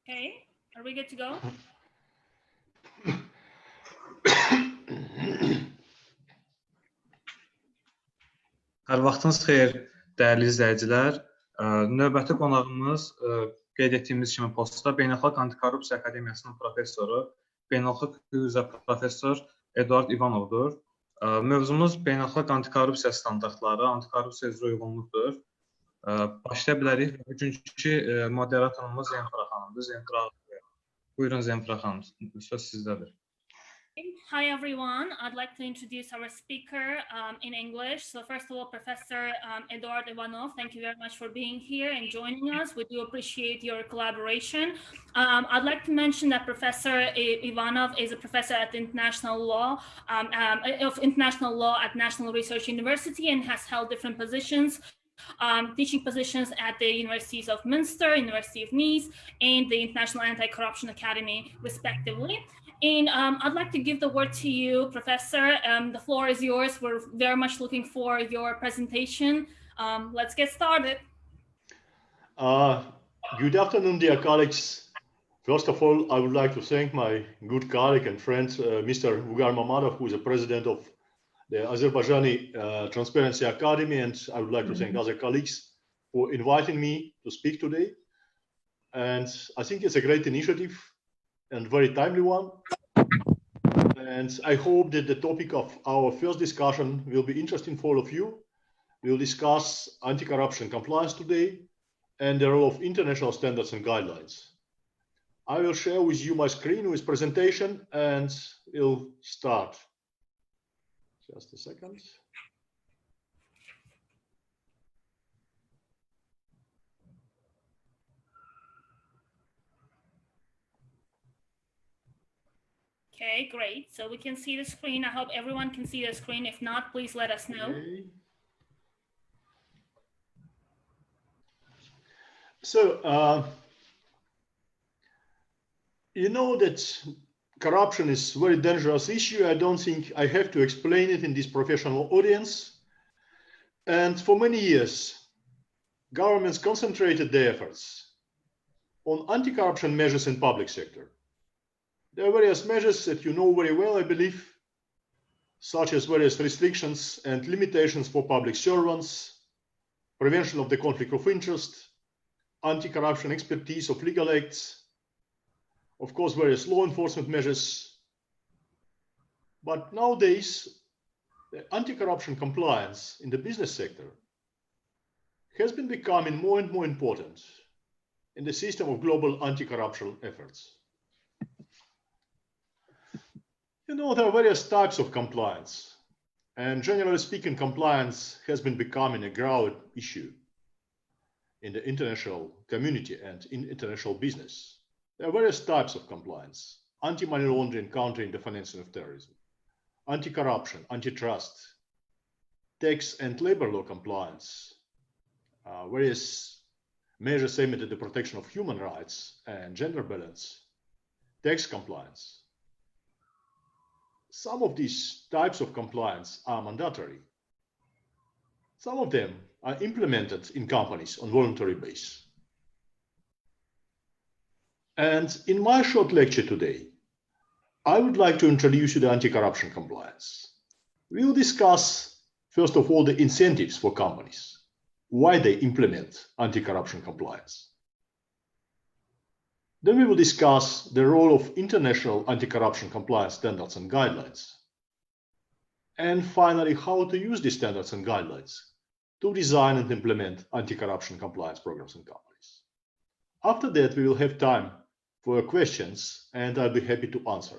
Okay, are we good to go? Hər vaxtınız xeyir, dəyərli izləyicilər. Növbəti qonağımız qeyd etdiyimiz kimi postda Beynəlxalq Anti-korrupsiya Akademiyasının professoru, Beynəlxalq hüquq üzrə Professor Eduard İvanovdur. Mövzumuz beynəlxalq anti-korrupsiya standartları, anti-korrupsiya üzrə uyğunluqdur. Başlaya bilərik. Bugünkü moderatorumuz Zemfira xanımdır. Buyurun Zemfira xanım, söz sizdədir. Hi everyone, I'd like to introduce our speaker in English. So first of all, Professor Eduard Ivanov, thank you very much for being here and joining us. We do appreciate your collaboration. I'd like to mention that Professor Ivanov is a professor at international law at National Research University and has held different positions. Teaching positions at the Universities of Münster, University of Nice, and the International Anti-Corruption Academy, respectively. And I'd like to give the word to you, Professor. The floor is yours. We're very much looking for your presentation. Let's get started. Good afternoon, dear colleagues. First of all, I would like to thank my good colleague and friend, Mr. Ugar Mamadov, who is the president of the Azerbaijani Transparency Academy, and I would like to thank other colleagues for inviting me to speak today. And I think it's a great initiative and very timely one. And I hope that the topic of our first discussion will be interesting for all of you. We'll discuss anti-corruption compliance today and the role of international standards and guidelines. I will share with you my screen with presentation and we'll start. Just a second. Okay, great. So we can see the screen. I hope everyone can see the screen. If not, please let us know. Okay. So, you know that corruption is a very dangerous issue. I don't think I have to explain it in this professional audience. And for many years, governments concentrated their efforts on anti-corruption measures in public sector. There are various measures that you know very well, I believe, such as various restrictions and limitations for public servants, prevention of the conflict of interest, anti-corruption expertise of legal acts, of course, various law enforcement measures. But nowadays, the anti-corruption compliance in the business sector has been becoming more and more important in the system of global anti-corruption efforts. You know, there are various types of compliance, and generally speaking, compliance has been becoming a growing issue in the international community and in international business. There are various types of compliance: anti-money laundering, countering the financing of terrorism, anti-corruption, antitrust, tax and labor law compliance, various measures aimed at the protection of human rights and gender balance, tax compliance. Some of these types of compliance are mandatory. Some of them are implemented in companies on voluntary basis. And in my short lecture today, I would like to introduce you to anti-corruption compliance. We will discuss, first of all, the incentives for companies, why they implement anti-corruption compliance. Then we will discuss the role of international anti-corruption compliance standards and guidelines. And finally, how to use these standards and guidelines to design and implement anti-corruption compliance programs in companies. After that, we will have time for your questions, and I'll be happy to answer.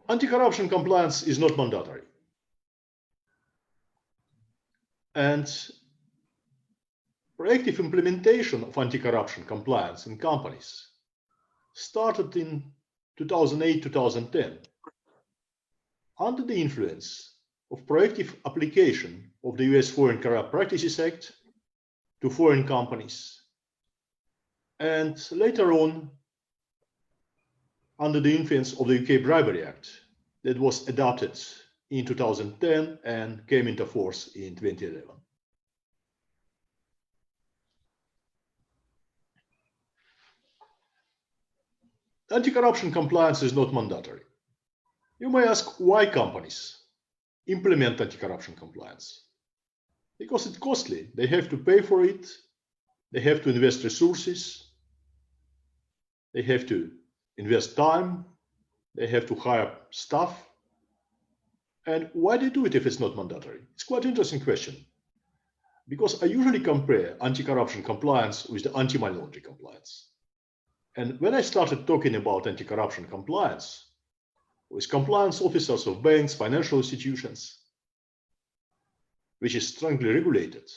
Anti-corruption compliance is not mandatory. And proactive implementation of anti-corruption compliance in companies started in 2008-2010 under the influence of proactive application of the US Foreign Corrupt Practices Act to foreign companies, and later on under the influence of the UK Bribery Act that was adopted in 2010 and came into force in 2011. anti-corruption compliance is not mandatory. You may ask why companies implement anti-corruption compliance. Because it's costly. They have to pay for it. They have to invest resources. They have to invest time. They have to hire staff. And why do they do it if it's not mandatory? It's quite an interesting question. Because I usually compare anti-corruption compliance with the anti-money laundering compliance. And when I started talking about anti-corruption compliance with compliance officers of banks, financial institutions, which is strongly regulated,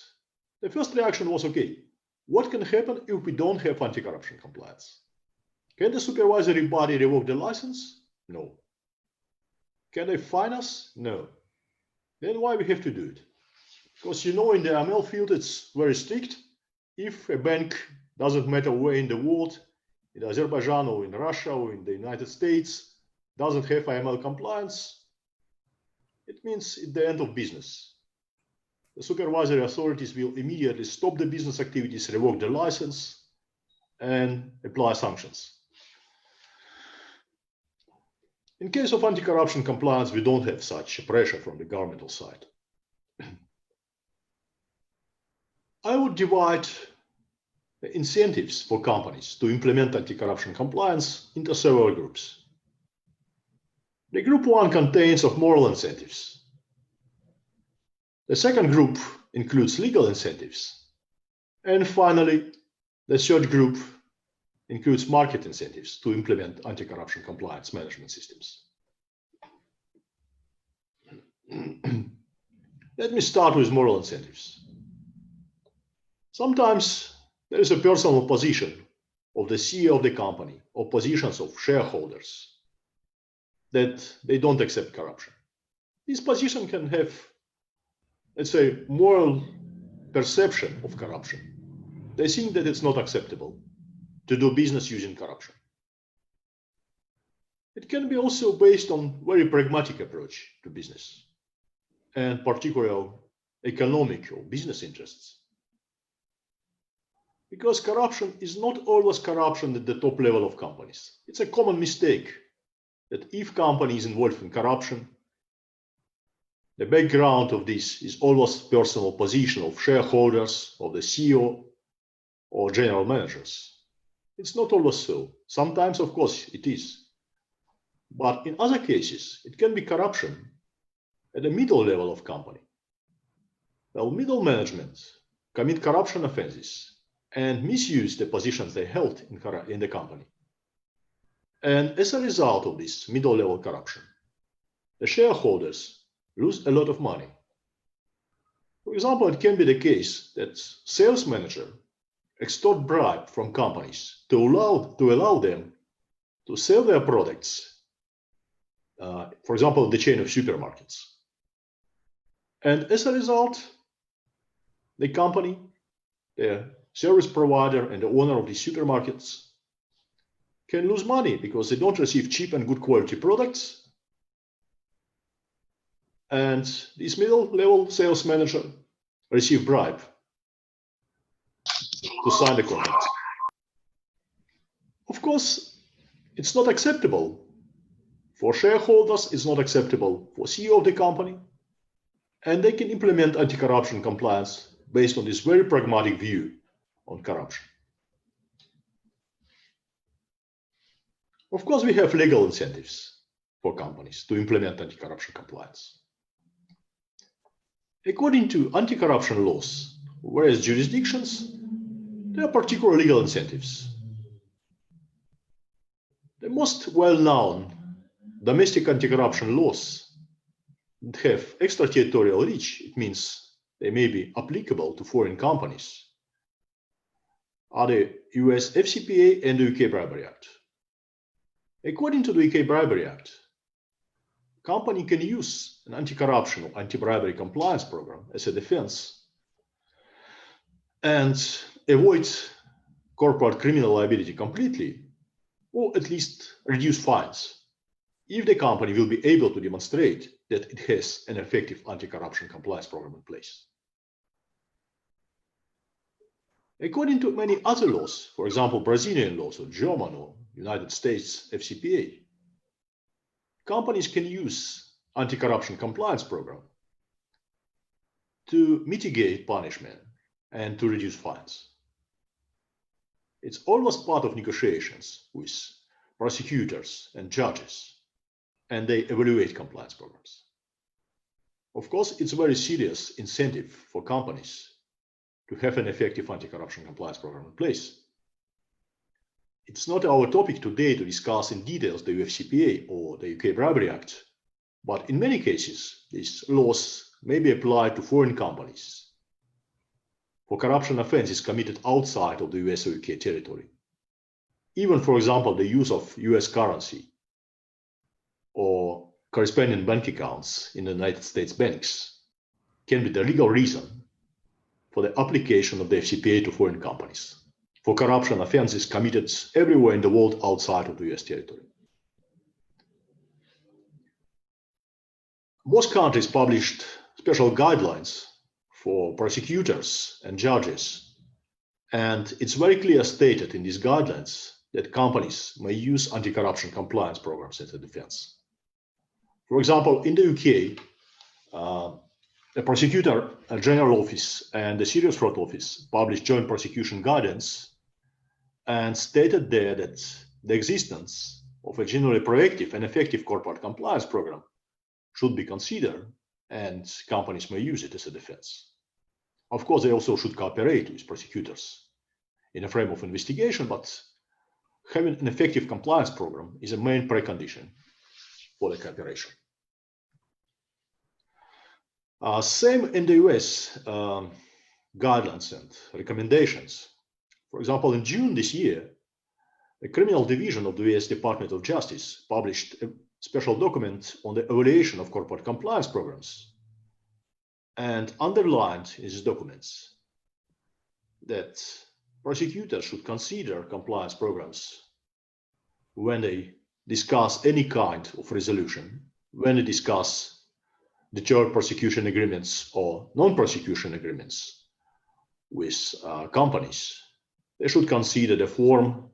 the first reaction was, okay, what can happen if we don't have anti-corruption compliance? Can the supervisory body revoke the license? No. Can they fine us? No. Then why we have to do it? Because in the AML field, it's very strict. If a bank, doesn't matter where in the world, in Azerbaijan or in Russia or in the United States, doesn't have AML compliance, it means it's the end of business. The supervisory authorities will immediately stop the business activities, revoke the license, and apply sanctions. In case of anti-corruption compliance, we don't have such pressure from the governmental side. I would divide the incentives for companies to implement anti-corruption compliance into several groups. The group 1 contains of moral incentives. The second group includes legal incentives. And finally, the third group includes market incentives to implement anti-corruption compliance management systems. Let me start with moral incentives. Sometimes there is a personal position of the CEO of the company or positions of shareholders that they don't accept corruption. This position can have, let's say, moral perception of corruption. They think that it's not acceptable to do business using corruption. It can be also based on very pragmatic approach to business and particular economic or business interests. Because corruption is not always corruption at the top level of companies. It's a common mistake that if company is involved in corruption, the background of this is always personal position of shareholders, of the CEO, or general managers. It's not always so. Sometimes, of course, it is. But in other cases, it can be corruption at the middle level of company. Well, middle management commit corruption offenses and misuse the positions they held in the company. And as a result of this middle level corruption, the shareholders lose a lot of money. For example, it can be the case that sales manager extort bribe from companies to allow them to sell their products, for example, the chain of supermarkets. And as a result, the company, the service provider and the owner of the supermarkets can lose money because they don't receive cheap and good quality products. And this middle level sales manager receive bribe to sign the contract. Of course, it's not acceptable for shareholders, it's not acceptable for CEO of the company, and they can implement anti-corruption compliance based on this very pragmatic view on corruption. Of course, we have legal incentives for companies to implement anti-corruption compliance. According to anti-corruption laws, various jurisdictions, there are particular legal incentives. The most well-known domestic anti-corruption laws that have extraterritorial reach, it means they may be applicable to foreign companies, are the US FCPA and the UK Bribery Act. According to the UK Bribery Act, company can use an anti-corruption or anti-bribery compliance program as a defense and avoid corporate criminal liability completely, or at least reduce fines, if the company will be able to demonstrate that it has an effective anti-corruption compliance program in place. According to many other laws, for example, Brazilian laws or German or United States FCPA, companies can use anti-corruption compliance program to mitigate punishment and to reduce fines. It's always part of negotiations with prosecutors and judges, and they evaluate compliance programs. Of course, it's a very serious incentive for companies to have an effective anti-corruption compliance program in place. It's not our topic today to discuss in details the UFCPA or the UK Bribery Act, but in many cases, these laws may be applied to foreign companies for corruption offenses committed outside of the US or UK territory. Even, for example, the use of US currency or corresponding bank accounts in the United States banks can be the legal reason for the application of the FCPA to foreign companies for corruption offenses committed everywhere in the world outside of the US territory. Most countries published special guidelines for prosecutors and judges, and it's very clearly stated in these guidelines that companies may use anti-corruption compliance programs as a defense. For example, in the UK, the Prosecutor General Office and the Serious Fraud Office published joint prosecution guidance and stated there that the existence of a generally proactive and effective corporate compliance program should be considered, and companies may use it as a defense. Of course, they also should cooperate with prosecutors in a frame of investigation, but having an effective compliance program is a main precondition for the cooperation. Same in the US guidelines and recommendations. For example, in June this year, the criminal division of the US Department of Justice published a special document on the evaluation of corporate compliance programs, and underlined in these documents that prosecutors should consider compliance programs when they discuss any kind of resolution, when they discuss deterred prosecution agreements or non-prosecution agreements with companies. They should consider the form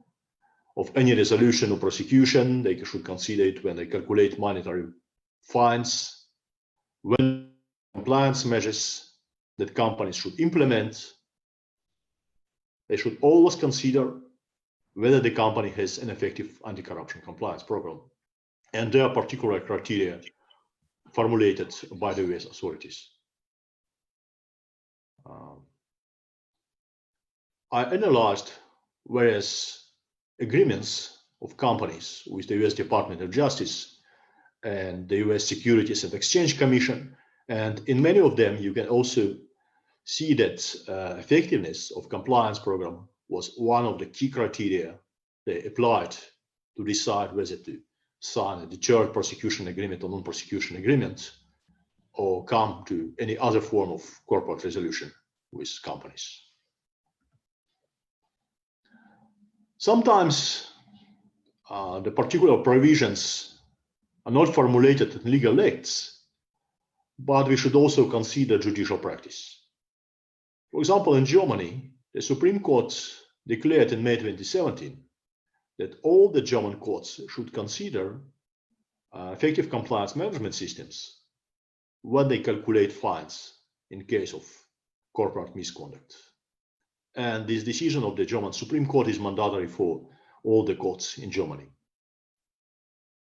of any resolution or prosecution. They should consider it when they calculate monetary fines, when compliance measures that companies should implement. They should always consider whether the company has an effective anti-corruption compliance program, and there are particular criteria formulated by the US authorities. I analyzed various agreements of companies with the US Department of Justice and the US Securities and Exchange Commission, and in many of them you can also see that effectiveness of compliance program was one of the key criteria they applied to decide whether to sign a deterred prosecution agreement or non-prosecution agreement, or come to any other form of corporate resolution with companies. Sometimes the particular provisions are not formulated in legal acts, but we should also consider judicial practice. For example, in Germany, the Supreme Court declared in May 2017 that all the German courts should consider effective compliance management systems when they calculate fines in case of corporate misconduct. And this decision of the German Supreme Court is mandatory for all the courts in Germany.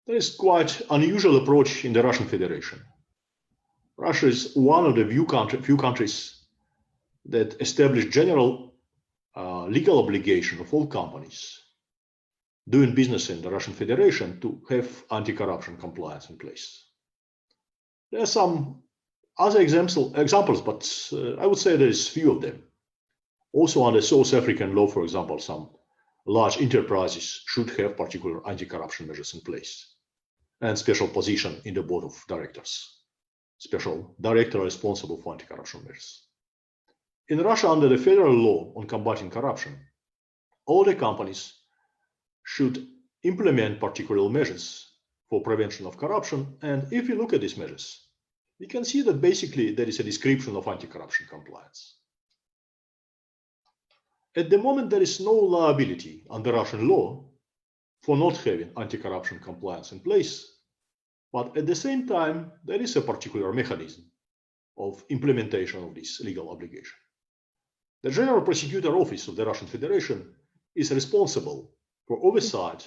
There is quite an unusual approach in the Russian Federation. Russia is one of the few countries that established general legal obligation of all companies doing business in the Russian Federation to have anti-corruption compliance in place. There are some other examples, but I would say there is few of them. Also under South African law, for example, some large enterprises should have particular anti-corruption measures in place and special position in the board of directors, special director responsible for anti-corruption measures. In Russia, under the federal law on combating corruption, all the companies should implement particular measures for prevention of corruption. And if you look at these measures, we can see that basically there is a description of anti-corruption compliance. At the moment, there is no liability under Russian law for not having anti-corruption compliance in place. But at the same time, there is a particular mechanism of implementation of this legal obligation. The General Prosecutor Office of the Russian Federation is responsible for oversight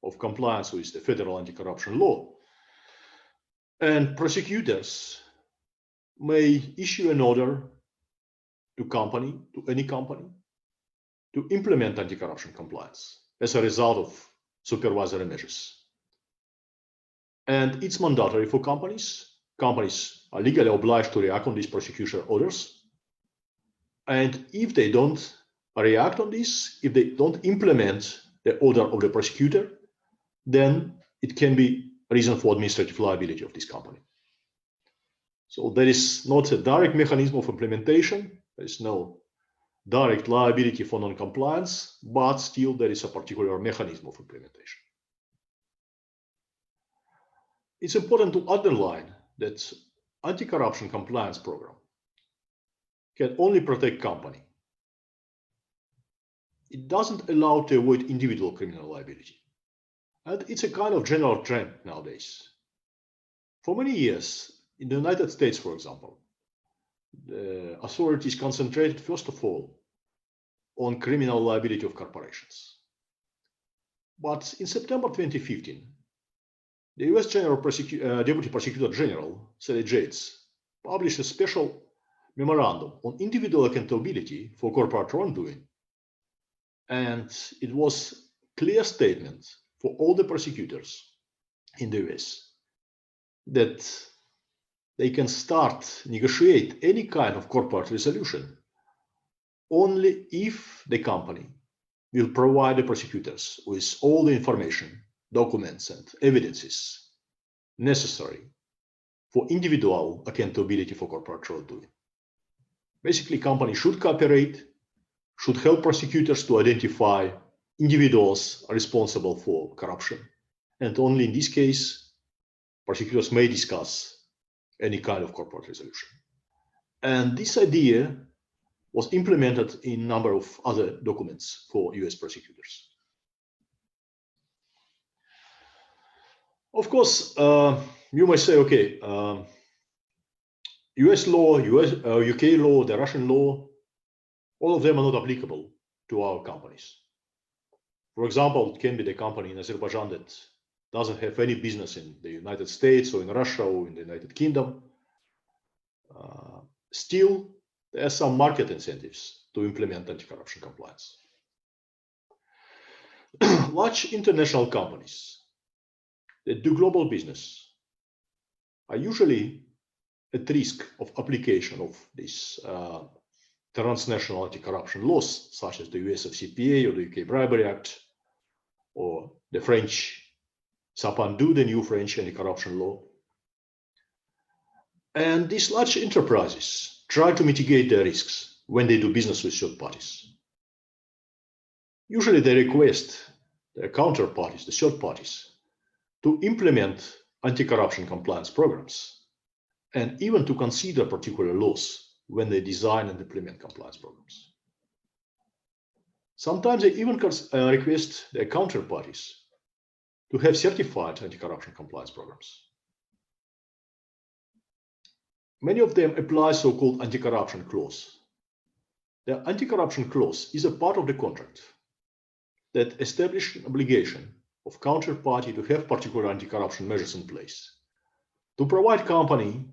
of compliance with the federal anti-corruption law. And prosecutors may issue an order to any company, to implement anti-corruption compliance as a result of supervisory measures. And it's mandatory for companies. Companies are legally obliged to react on these prosecution orders. And if they don't react on this, if they don't implement the order of the prosecutor, then it can be a reason for administrative liability of this company. So there is not a direct mechanism of implementation. There is no direct liability for non-compliance, but still there is a particular mechanism of implementation. It's important to underline that anti-corruption compliance program can only protect company. It doesn't allow to avoid individual criminal liability. And it's a kind of general trend nowadays. For many years, in the United States, for example, the authorities concentrated, first of all, on criminal liability of corporations. But in September 2015, the US Deputy Prosecutor General, Sally Yates, published a special memorandum on individual accountability for corporate wrongdoing. And it was a clear statement for all the prosecutors in the US that they can negotiate any kind of corporate resolution only if the company will provide the prosecutors with all the information, documents, and evidences necessary for individual accountability for corporate wrongdoing. Basically, companies should cooperate, should help prosecutors to identify individuals responsible for corruption. And only in this case, prosecutors may discuss any kind of corporate resolution. And this idea was implemented in a number of other documents for US prosecutors. Of course, you might say, okay, US law, UK law, the Russian law, all of them are not applicable to our companies. For example, it can be the company in Azerbaijan that doesn't have any business in the United States or in Russia or in the United Kingdom. Still, there are some market incentives to implement anti-corruption compliance. Large international companies that do global business are usually at risk of application of these transnational anti-corruption laws, such as the US FCPA or the UK Bribery Act, or the French SAPANDU, the new French anti-corruption law. And these large enterprises try to mitigate their risks when they do business with third parties. Usually they request their counterparties, the third parties, to implement anti-corruption compliance programs and even to consider particular laws when they design and implement compliance programs. Sometimes they even request their counterparties to have certified anti-corruption compliance programs. Many of them apply so-called anti-corruption clause. The anti-corruption clause is a part of the contract that establishes an obligation of counterparty to have particular anti-corruption measures in place, to provide company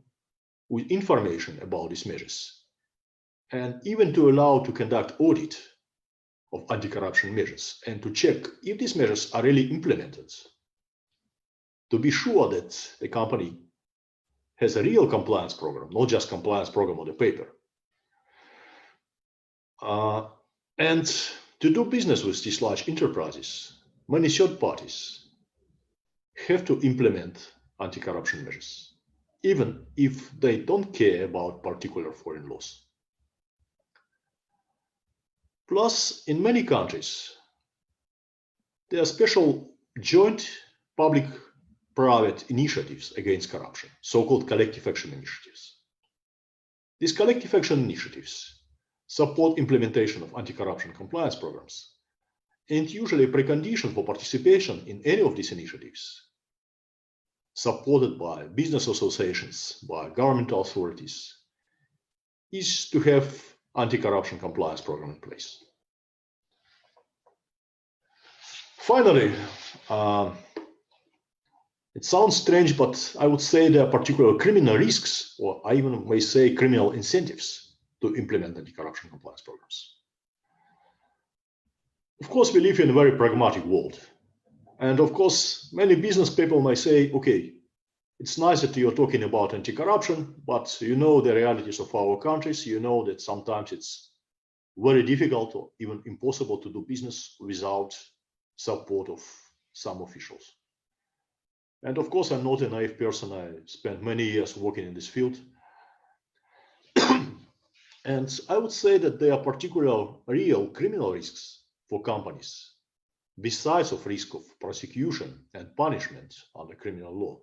with information about these measures, and even to allow to conduct audit of anti-corruption measures and to check if these measures are really implemented, to be sure that the company has a real compliance program, not just compliance program on the paper. And to do business with these large enterprises, many third parties have to implement anti-corruption measures, even if they don't care about particular foreign laws. Plus, in many countries, there are special joint public-private initiatives against corruption, so-called collective action initiatives. These collective action initiatives support implementation of anti-corruption compliance programs. And usually a precondition for participation in any of these initiatives, supported by business associations, by governmental authorities, is to have anti-corruption compliance program in place. Finally, it sounds strange, but I would say there are particular criminal risks, or I even may say criminal incentives to implement anti-corruption compliance programs. Of course, we live in a very pragmatic world. And of course, many business people may say, okay, it's nice that you're talking about anti-corruption, but you know the realities of our countries. You know that sometimes it's very difficult or even impossible to do business without support of some officials. And of course, I'm not a naive person. I spent many years working in this field. And I would say that there are particular real criminal risks for companies, besides of risk of prosecution and punishment under criminal law,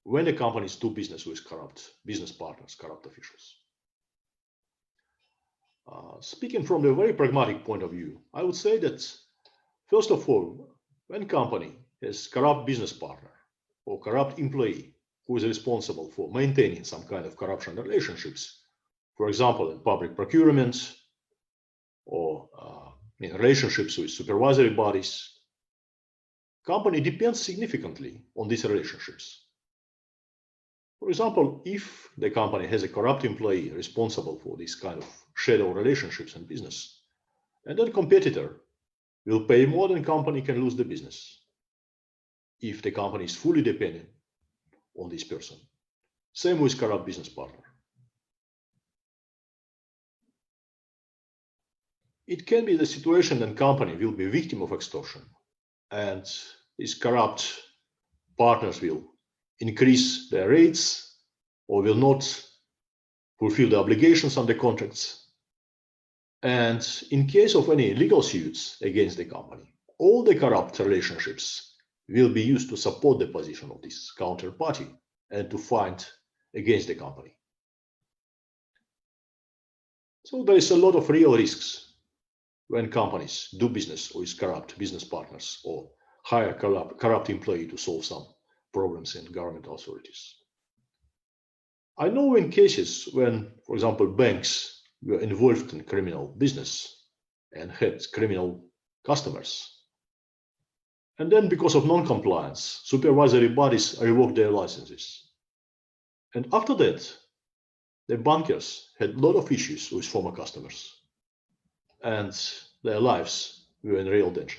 when the companies do business with corrupt business partners, corrupt officials. Speaking from a very pragmatic point of view, I would say that, first of all, when a company has corrupt business partner or corrupt employee who is responsible for maintaining some kind of corruption relationships, for example, in public procurement or in relationships with supervisory bodies, company depends significantly on these relationships. For example, if the company has a corrupt employee responsible for this kind of shadow relationships in business, and then competitor will pay more than company can lose the business if the company is fully dependent on this person. Same with corrupt business partner. It can be the situation that company will be victim of extortion, and these corrupt partners will increase their rates or will not fulfill the obligations on the contracts. And in case of any legal suits against the company, all the corrupt relationships will be used to support the position of this counterparty and to fight against the company. So there is a lot of real risks when companies do business with corrupt business partners or hire corrupt employee to solve some problems in government authorities. I know in cases when, for example, banks were involved in criminal business and had criminal customers. And then because of non-compliance, supervisory bodies revoked their licenses. And after that, the bankers had a lot of issues with former customers, and their lives were in real danger.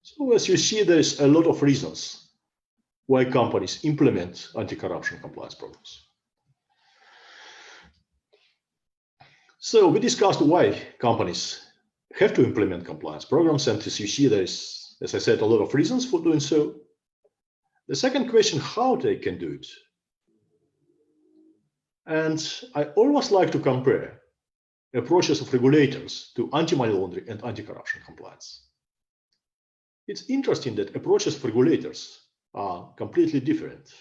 So as you see, there is a lot of reasons why companies implement anti-corruption compliance programs. So we discussed why companies have to implement compliance programs, and as you see, there is, as I said, a lot of reasons for doing so. The second question, how they can do it. And I always like to compare approaches of regulators to anti-money laundering and anti-corruption compliance. It's interesting that approaches of regulators are completely different.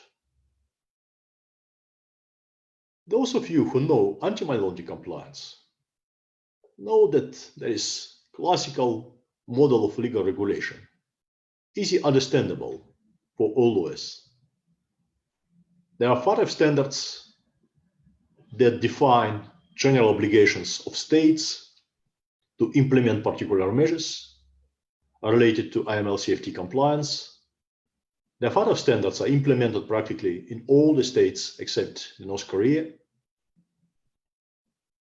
Those of you who know anti-money laundering compliance know that there is classical model of legal regulation, easy understandable for all lawyers. There are 5 standards that define general obligations of states to implement particular measures related to IML-CFT compliance. The 5 standards are implemented practically in all the states except North Korea.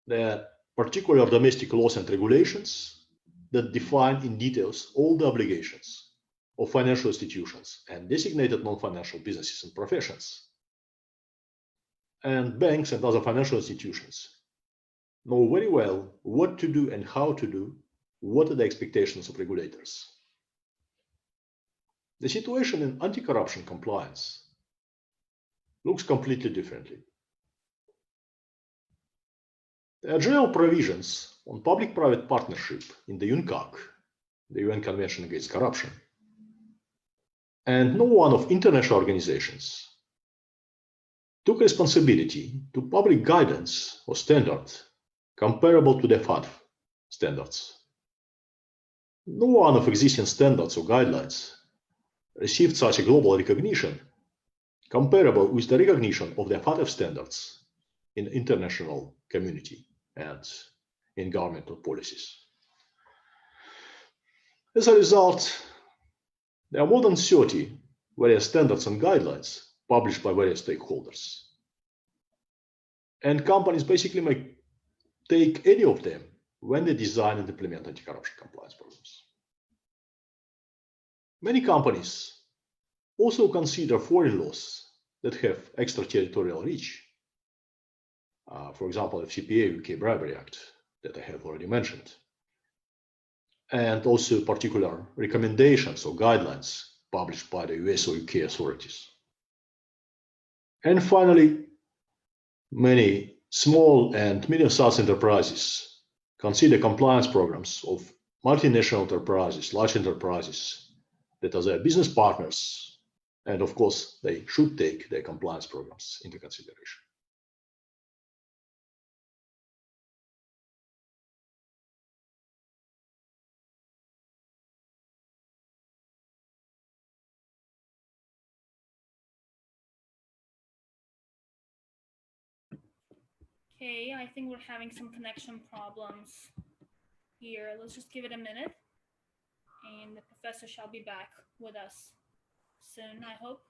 There are particular domestic laws and regulations that define in details all the obligations of financial institutions and designated non-financial businesses and professions. And banks and other financial institutions know very well what to do and how to do, what are the expectations of regulators. The situation in anti-corruption compliance looks completely differently. There are general provisions on public-private partnership in the UNCAC, the UN Convention Against Corruption, and no one of international organizations took responsibility to public guidance or standard comparable to the FATF standards. No one of existing standards or guidelines received such a global recognition comparable with the recognition of the FATF standards in international community and in governmental policies. As a result, there are more than 30 various standards and guidelines published by various stakeholders. And companies basically may take any of them when they design and implement anti-corruption compliance programs. Many companies also consider foreign laws that have extraterritorial reach. For example, FCPA, UK Bribery Act, that I have already mentioned. And also particular recommendations or guidelines published by the US or UK authorities. And finally, many small and medium-sized enterprises consider compliance programs of multinational enterprises, large enterprises that are their business partners, and of course, they should take their compliance programs into consideration. Okay, I think we're having some connection problems here. Let's just give it a minute, and the professor shall be back with us soon, I hope.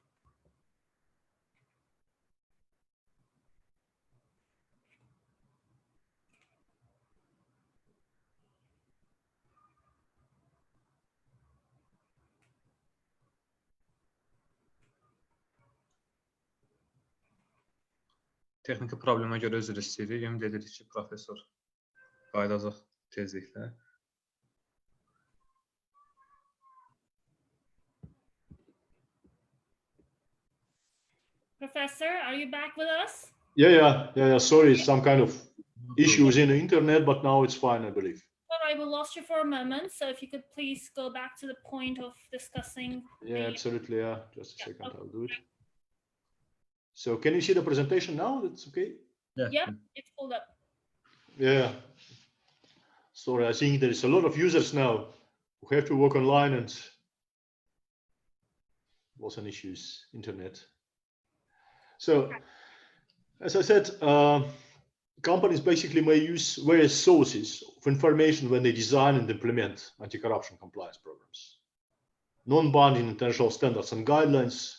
Texniki problemə görə üzr istəyirik. Ümid edirik ki, professor qayıdacaq tezliklə. Professor, are you back with us? Yeah. Sorry, some kind of issues in the internet, but now it's fine, I believe. All right, we lost you for a moment, so if you could please go back to the point of discussing. Yeah, absolutely. Yeah, just a second, I'll do it. So can you see the presentation now? That's okay? Yeah, it's pulled up. Yeah. Sorry, I think there is a lot of users now who have to work online and was an issues, internet. So, as I said, companies basically may use various sources of information when they design and implement anti-corruption compliance programs. Non-binding international standards and guidelines,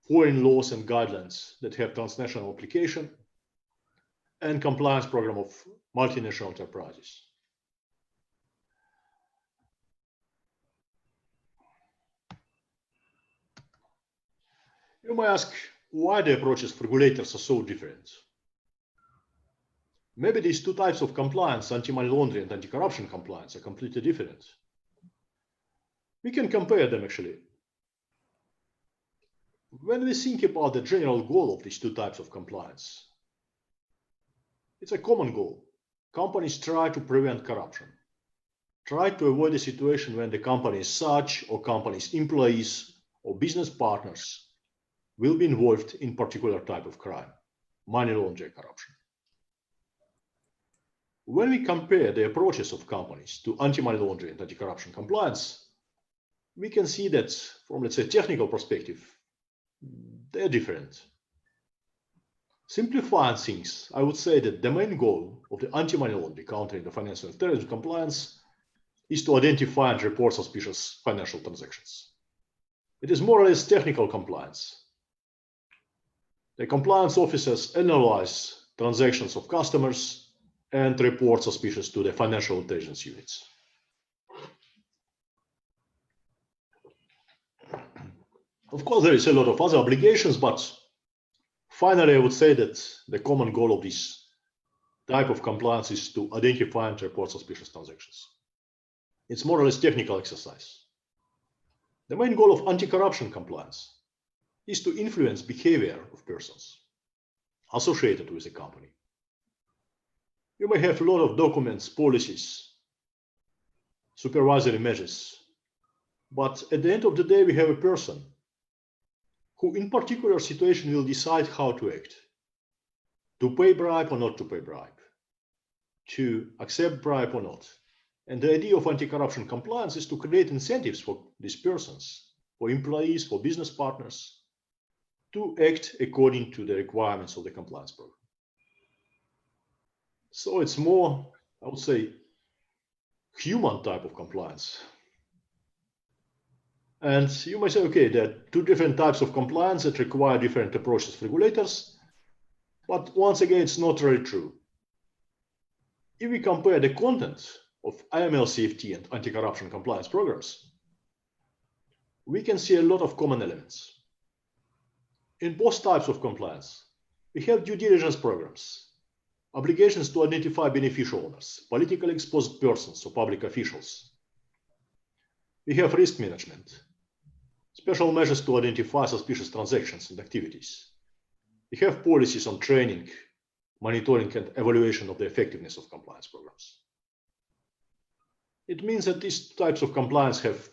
foreign laws and guidelines that have transnational application, and compliance program of multinational enterprises. You may ask why the approaches for regulators are so different. Maybe these two types of compliance, anti-money laundering and anti-corruption compliance, are completely different. We can compare them actually. When we think about the general goal of these two types of compliance, it's a common goal. Companies try to prevent corruption, try to avoid a situation when the company as such, or company's employees or business partners will be involved in particular type of crime, money laundering, corruption. When we compare the approaches of companies to anti-money laundering and anti-corruption compliance, we can see that from, let's say, technical perspective, they're different. Simplifying things, I would say that the main goal of the anti-money laundering, countering the financial and terrorism compliance is to identify and report suspicious financial transactions. It is more or less technical compliance. The compliance officers analyze transactions of customers and report suspicious to the financial intelligence units. Of course, there is a lot of other obligations, but finally, I would say that the common goal of this type of compliance is to identify and report suspicious transactions. It's more or less technical exercise. The main goal of anti-corruption compliance is to influence behavior of persons associated with a company. You may have a lot of documents, policies, supervisory measures, but at the end of the day, we have a person who in particular situation will decide how to act, to pay bribe or not to pay bribe, to accept bribe or not. And the idea of anti-corruption compliance is to create incentives for these persons, for employees, for business partners, to act according to the requirements of the compliance program. So it's more, I would say, human type of compliance. And you may say, okay, there are two different types of compliance that require different approaches of regulators. But once again, it's not really true. If we compare the content of AML CFT and anti-corruption compliance programs, we can see a lot of common elements. In both types of compliance, we have due diligence programs, obligations to identify beneficial owners, politically exposed persons or public officials. We have risk management, special measures to identify suspicious transactions and activities. We have policies on training, monitoring, and evaluation of the effectiveness of compliance programs. It means that these types of compliance have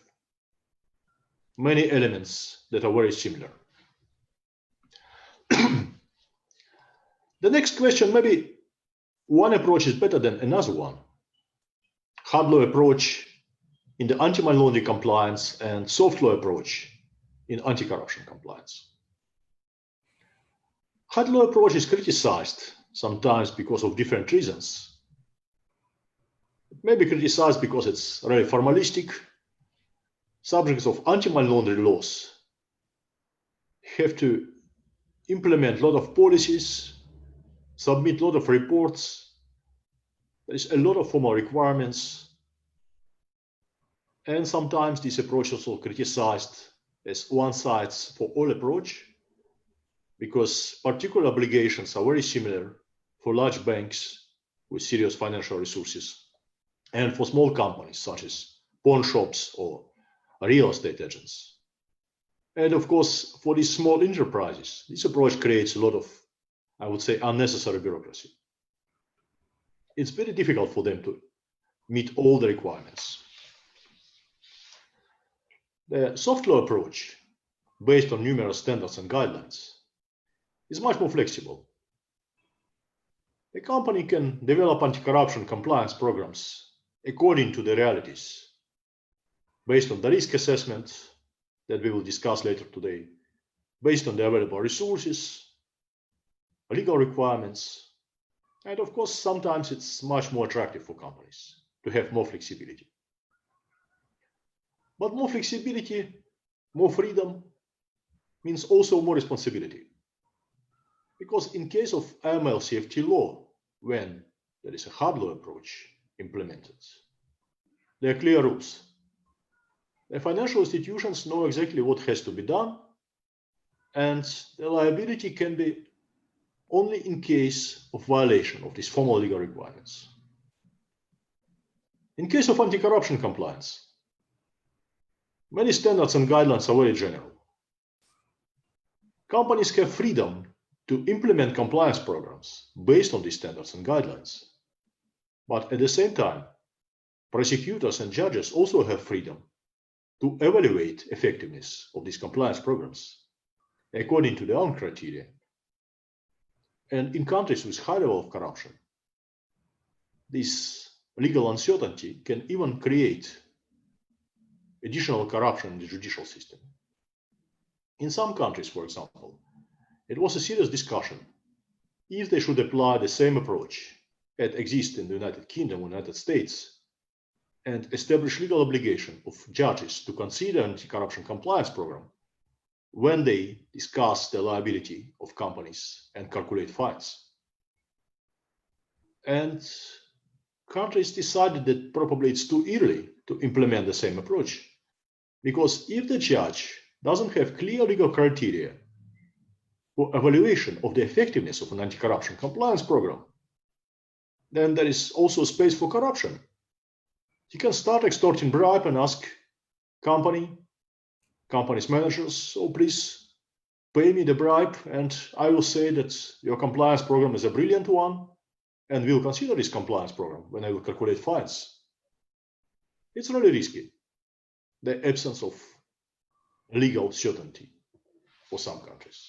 many elements that are very similar. The next question, maybe one approach is better than another one. Hard law approach in the anti-money laundering compliance and soft law approach in anti-corruption compliance. Hard law approach is criticized sometimes because of different reasons. It may be criticized because it's really formalistic. Subjects of anti-money laundering laws have to implement a lot of policies, submit a lot of reports. There is a lot of formal requirements. And sometimes this approach is also criticized as one-size-for-all approach, because particular obligations are very similar for large banks with serious financial resources and for small companies such as pawn shops or real estate agents. And of course, for these small enterprises, this approach creates a lot of, I would say, unnecessary bureaucracy. It's very difficult for them to meet all the requirements. The soft law approach, based on numerous standards and guidelines, is much more flexible. A company can develop anti-corruption compliance programs according to the realities, based on the risk assessment that we will discuss later today, based on the available resources, legal requirements, and of course, sometimes it's much more attractive for companies to have more flexibility. But more flexibility, more freedom means also more responsibility. Because in case of AML CFT law, when there is a hard law approach implemented, there are clear rules. The financial institutions know exactly what has to be done, and the liability can be only in case of violation of these formal legal requirements. In case of anti-corruption compliance, many standards and guidelines are very general. Companies have freedom to implement compliance programs based on these standards and guidelines. But at the same time, prosecutors and judges also have freedom to evaluate effectiveness of these compliance programs according to their own criteria. And in countries with high level of corruption, this legal uncertainty can even create additional corruption in the judicial system. In some countries, for example, it was a serious discussion if they should apply the same approach that exists in the United Kingdom or United States and establish legal obligation of judges to consider anti-corruption compliance program when they discuss the liability of companies and calculate fines. And countries decided that probably it's too early to implement the same approach, because if the judge doesn't have clear legal criteria for evaluation of the effectiveness of an anti-corruption compliance program, then there is also space for corruption. He can start extorting bribe and ask company's managers, so please pay me the bribe and I will say that your compliance program is a brilliant one and we'll consider this compliance program when I will calculate fines. It's really risky, the absence of legal certainty for some countries.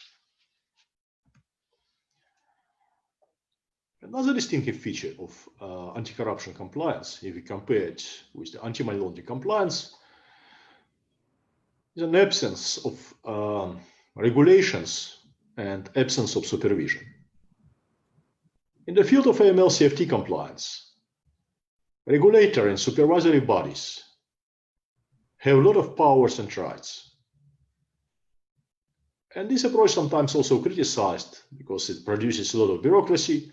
Another distinctive feature of anti-corruption compliance, if we compare it with the anti-money laundering compliance, is an absence of regulations and absence of supervision. In the field of AML-CFT compliance, regulator and supervisory bodies have a lot of powers and rights. And this approach sometimes also criticized because it produces a lot of bureaucracy.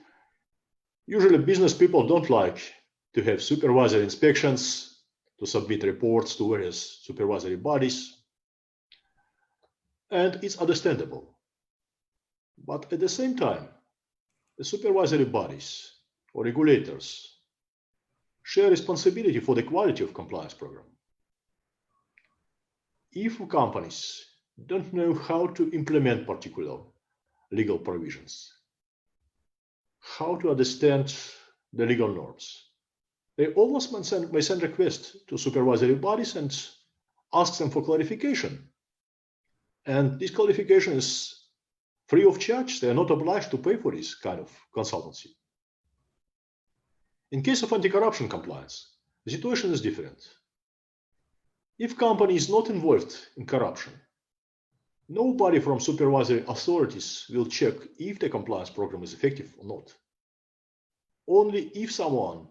Usually business people don't like to have supervisory inspections, to submit reports to various supervisory bodies. And it's understandable. But at the same time, the supervisory bodies or regulators share responsibility for the quality of compliance program. If companies don't know how to implement particular legal provisions, how to understand the legal norms, they always may send requests to supervisory bodies and ask them for clarification. And this clarification is free of charge. They are not obliged to pay for this kind of consultancy. In case of anti-corruption compliance, the situation is different. If company is not involved in corruption, nobody from supervisory authorities will check if the compliance program is effective or not. Only if someone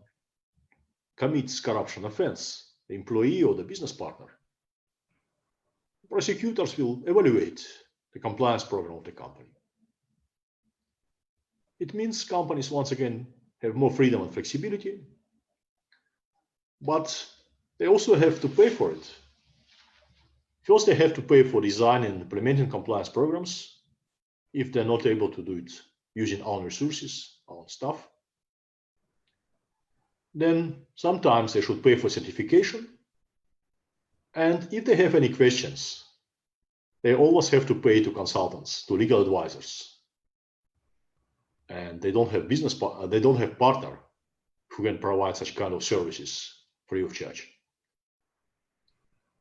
commits corruption offense, the employee or the business partner, prosecutors will evaluate the compliance program of the company. It means companies once again have more freedom and flexibility, but they also have to pay for it. First, they have to pay for design and implementing compliance programs if they're not able to do it using own resources, own staff. Then sometimes they should pay for certification. And if they have any questions, they always have to pay to consultants, to legal advisors. And they don't have partner who can provide such kind of services free of charge.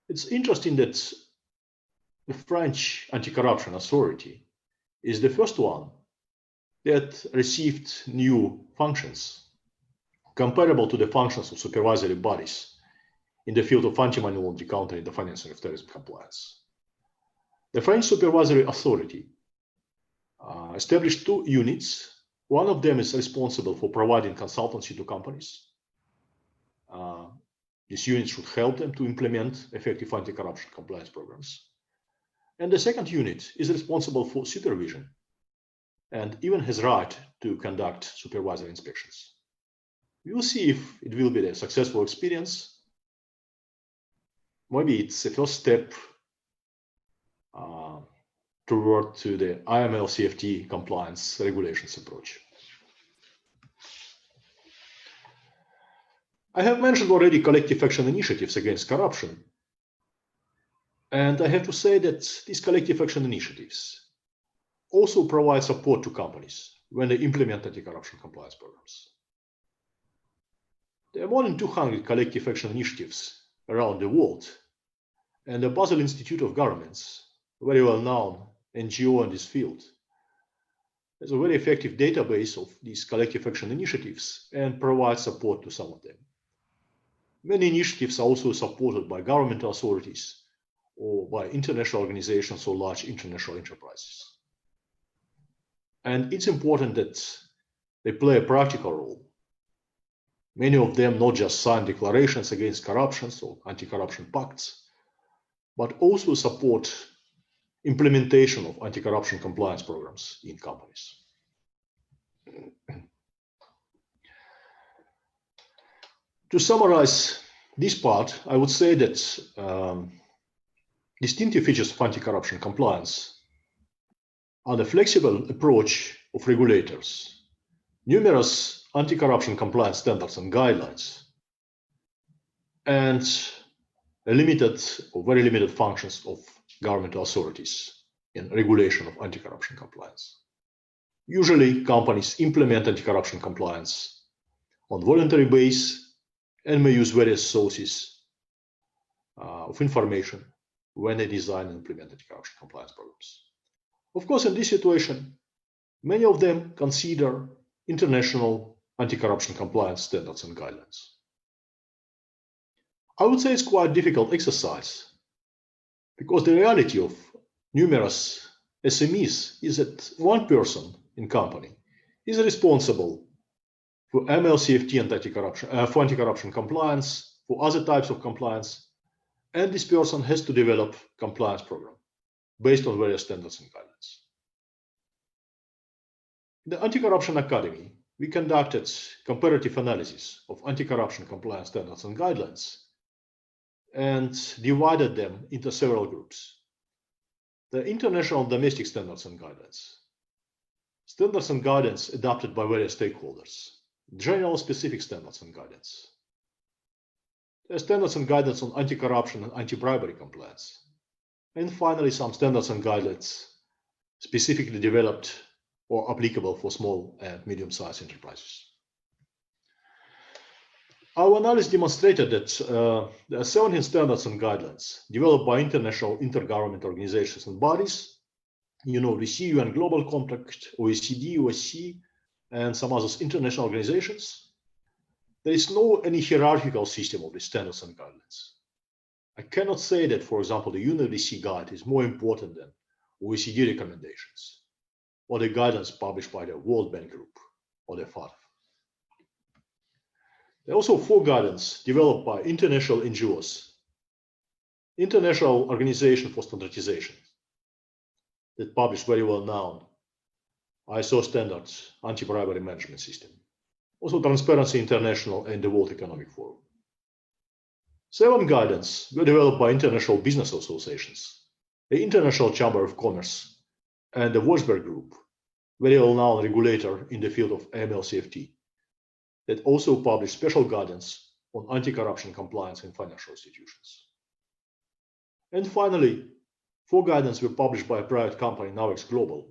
It's interesting that the French anti-corruption authority is the first one that received new functions comparable to the functions of supervisory bodies in the field of anti-money laundering, countering the financing of terrorism compliance. The French supervisory authority established two units. One of them is responsible for providing consultancy to companies. This unit should help them to implement effective anti-corruption compliance programs. And the second unit is responsible for supervision and even has right to conduct supervisory inspections. We will see if it will be a successful experience. Maybe it's a first step toward to the AML-CFT compliance regulations approach. I have mentioned already collective action initiatives against corruption. And I have to say that these collective action initiatives also provide support to companies when they implement anti-corruption compliance programs. There are more than 200 collective action initiatives around the world, and the Basel Institute of Governments, a very well-known NGO in this field, has a very effective database of these collective action initiatives and provides support to some of them. Many initiatives are also supported by government authorities or by international organizations or large international enterprises. And it's important that they play a practical role. Many of them not just sign declarations against corruption or anti-corruption pacts, but also support implementation of anti-corruption compliance programs in companies. To summarize this part, I would say that distinctive features of anti-corruption compliance are the flexible approach of regulators, numerous anti-corruption compliance standards and guidelines, and a limited or very limited functions of government authorities in regulation of anti-corruption compliance. Usually, companies implement anti-corruption compliance on voluntary basis and may use various sources of information when they design and implement anti-corruption compliance programs. Of course, in this situation, many of them consider international anti-corruption compliance standards and guidelines. I would say it's quite a difficult exercise because the reality of numerous SMEs is that one person in company is responsible for MLCFT and anti-corruption compliance, for other types of compliance, and this person has to develop compliance program based on various standards and guidelines. In the Anti-Corruption Academy, we conducted comparative analysis of anti-corruption compliance standards and guidelines and divided them into several groups. The international and domestic standards and guidelines, standards and guidelines adopted by various stakeholders, general specific standards and guidelines, the standards and guidelines on anti-corruption and anti-bribery compliance, and finally some standards and guidelines specifically developed or applicable for small and medium-sized enterprises. Our analysis demonstrated that there are 17 standards and guidelines developed by international intergovernmental organizations and bodies, UNODC, UN Global Compact, OECD, OSCE, and some other international organizations. There is no any hierarchical system of the standards and guidelines. I cannot say that, for example, the UNODC guide is more important than OECD recommendations or the guidelines published by the World Bank Group or the FATF. There are also 4 guidelines developed by international NGOs, International Organization for Standardization, that published very well known ISO standards anti-bribery management system. Also Transparency International and the World Economic Forum. 7 guidelines were developed by international business associations, the International Chamber of Commerce, and the Watchberg Group, very well-known regulator in the field of AML-CFT, that also published special guidance on anti-corruption compliance in financial institutions. And finally, 4 guidelines were published by a private company, Navex Global.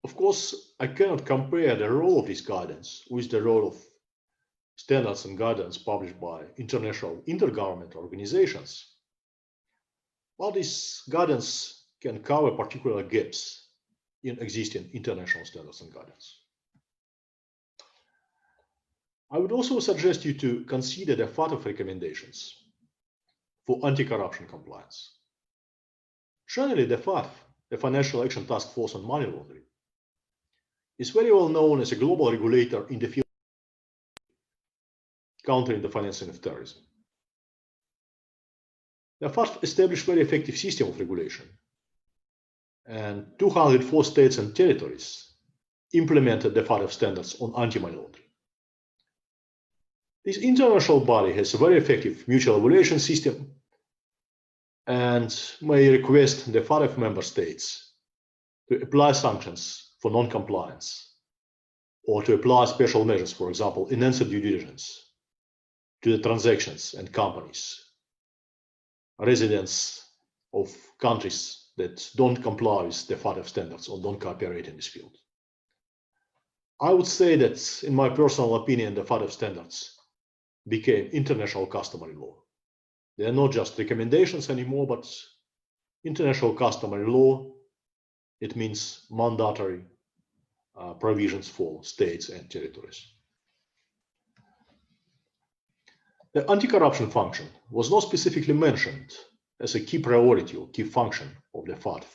Of course, I cannot compare the role of this guidance with the role of standards and guidelines published by international intergovernmental organizations, but this guidance can cover particular gaps in existing international standards and guidelines. I would also suggest you to consider the FATF recommendations for anti-corruption compliance. Generally, the FATF, the Financial Action Task Force on Money Laundering, is very well known as a global regulator in the field of countering the financing of terrorism. The FATF established a very effective system of regulation, and 204 states and territories implemented the FATF standards on anti-money laundering. This international body has a very effective mutual evaluation system and may request the FATF member states to apply sanctions for non-compliance or to apply special measures, for example, enhanced due diligence to the transactions and companies, residents of countries that don't comply with the FATF standards or don't cooperate in this field. I would say that, in my personal opinion, the FATF standards became international customary law. They are not just recommendations anymore, but international customary law. It means mandatory provisions for states and territories. The anti-corruption function was not specifically mentioned as a key priority or key function of the FATF.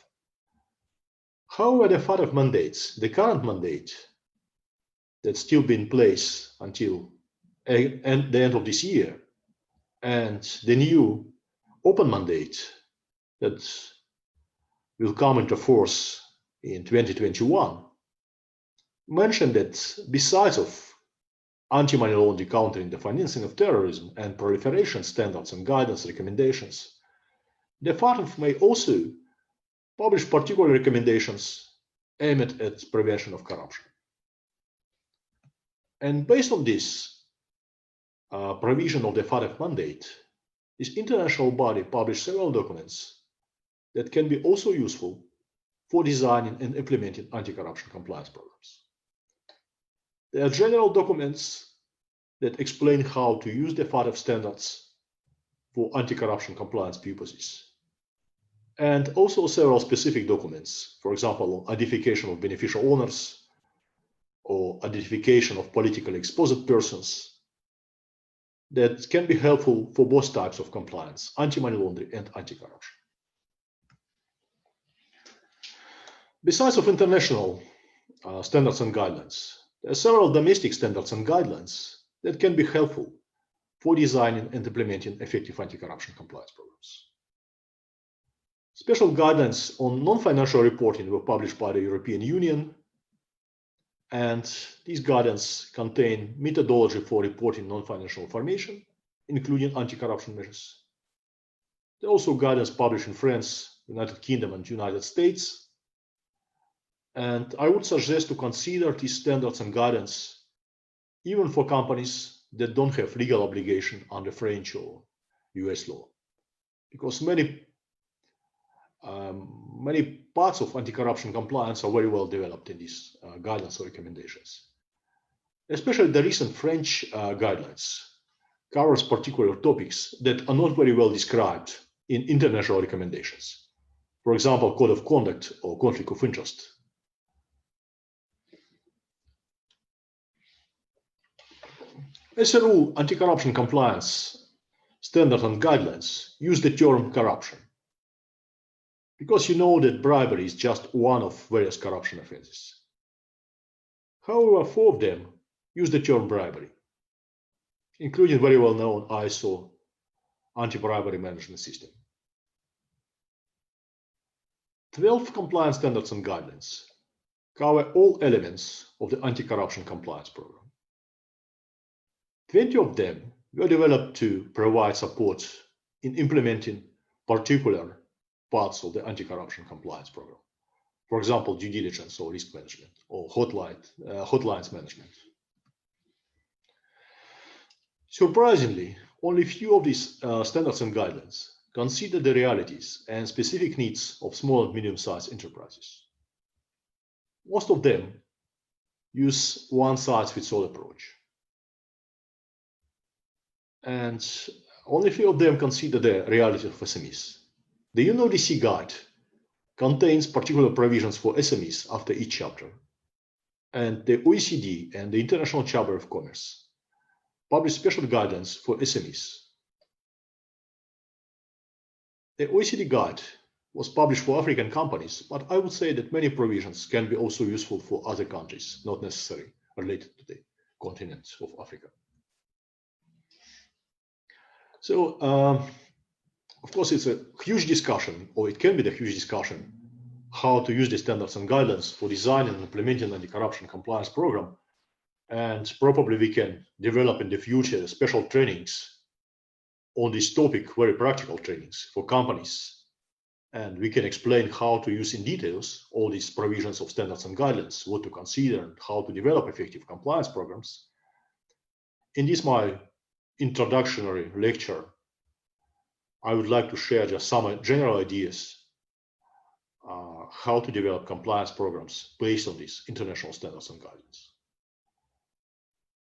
However, the FATF mandates, the current mandate that's still been in place until the end of this year, and the new open mandate that will come into force in 2021, mentioned that besides of anti-money laundering, countering the financing of terrorism, and proliferation standards and guidance recommendations, the FATF may also publish particular recommendations aimed at prevention of corruption. And based on this provision of the FATF mandate, this international body published several documents that can be also useful for designing and implementing anti-corruption compliance programs. There are general documents that explain how to use the FATF standards for anti-corruption compliance purposes, and also several specific documents, for example, identification of beneficial owners, or identification of politically exposed persons that can be helpful for both types of compliance, anti-money laundering and anti-corruption. Besides of international standards and guidelines, there are several domestic standards and guidelines that can be helpful for designing and implementing effective anti-corruption compliance programs. Special guidelines on non-financial reporting were published by the European Union, and these guidelines contain methodology for reporting non-financial information, including anti-corruption measures. There are also guidelines published in France, United Kingdom, and United States. And I would suggest to consider these standards and guidelines even for companies that don't have legal obligation under French or US law, because many parts of anti-corruption compliance are very well developed in these guidelines or recommendations. Especially the recent French guidelines covers particular topics that are not very well described in international recommendations. For example, code of conduct or conflict of interest. As a rule, anti-corruption compliance standards and guidelines use the term corruption, because you know that bribery is just one of various corruption offenses. However, 4 of them use the term bribery, including very well-known ISO anti-bribery management system. 12 compliance standards and guidelines cover all elements of the anti-corruption compliance program. 20 of them were developed to provide support in implementing particular parts of the anti-corruption compliance program. For example, due diligence or risk management or hotlines management. Surprisingly, only few of these standards and guidelines consider the realities and specific needs of small and medium-sized enterprises. Most of them use one-size-fits-all approach. And only few of them consider the reality of SMEs. The UNODC guide contains particular provisions for SMEs after each chapter, and the OECD and the International Chamber of Commerce publish special guidelines for SMEs. The OECD guide was published for African companies, but I would say that many provisions can be also useful for other countries, not necessarily related to the continent of Africa. So, of course, it's a huge discussion, or it can be the huge discussion, how to use the standards and guidelines for designing and implementing anti-corruption compliance program. And probably we can develop in the future special trainings on this topic, very practical trainings for companies. And we can explain how to use in details all these provisions of standards and guidelines, what to consider and how to develop effective compliance programs. In this my introductory lecture, I would like to share just some general ideas how to develop compliance programs based on these international standards and guidelines.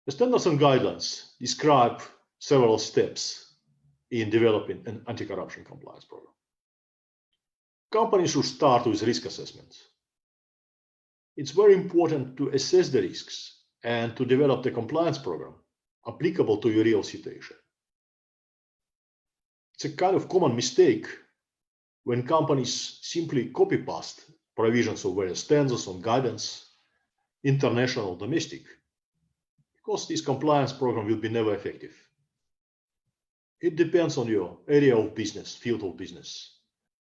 The standards and guidelines describe several steps in developing an anti-corruption compliance program. Companies should start with risk assessment. It's very important to assess the risks and to develop the compliance program applicable to your real situation. It's a kind of common mistake when companies simply copy-paste provisions of various standards and guidance, international or domestic, because this compliance program will be never effective. It depends on your area of business, field of business,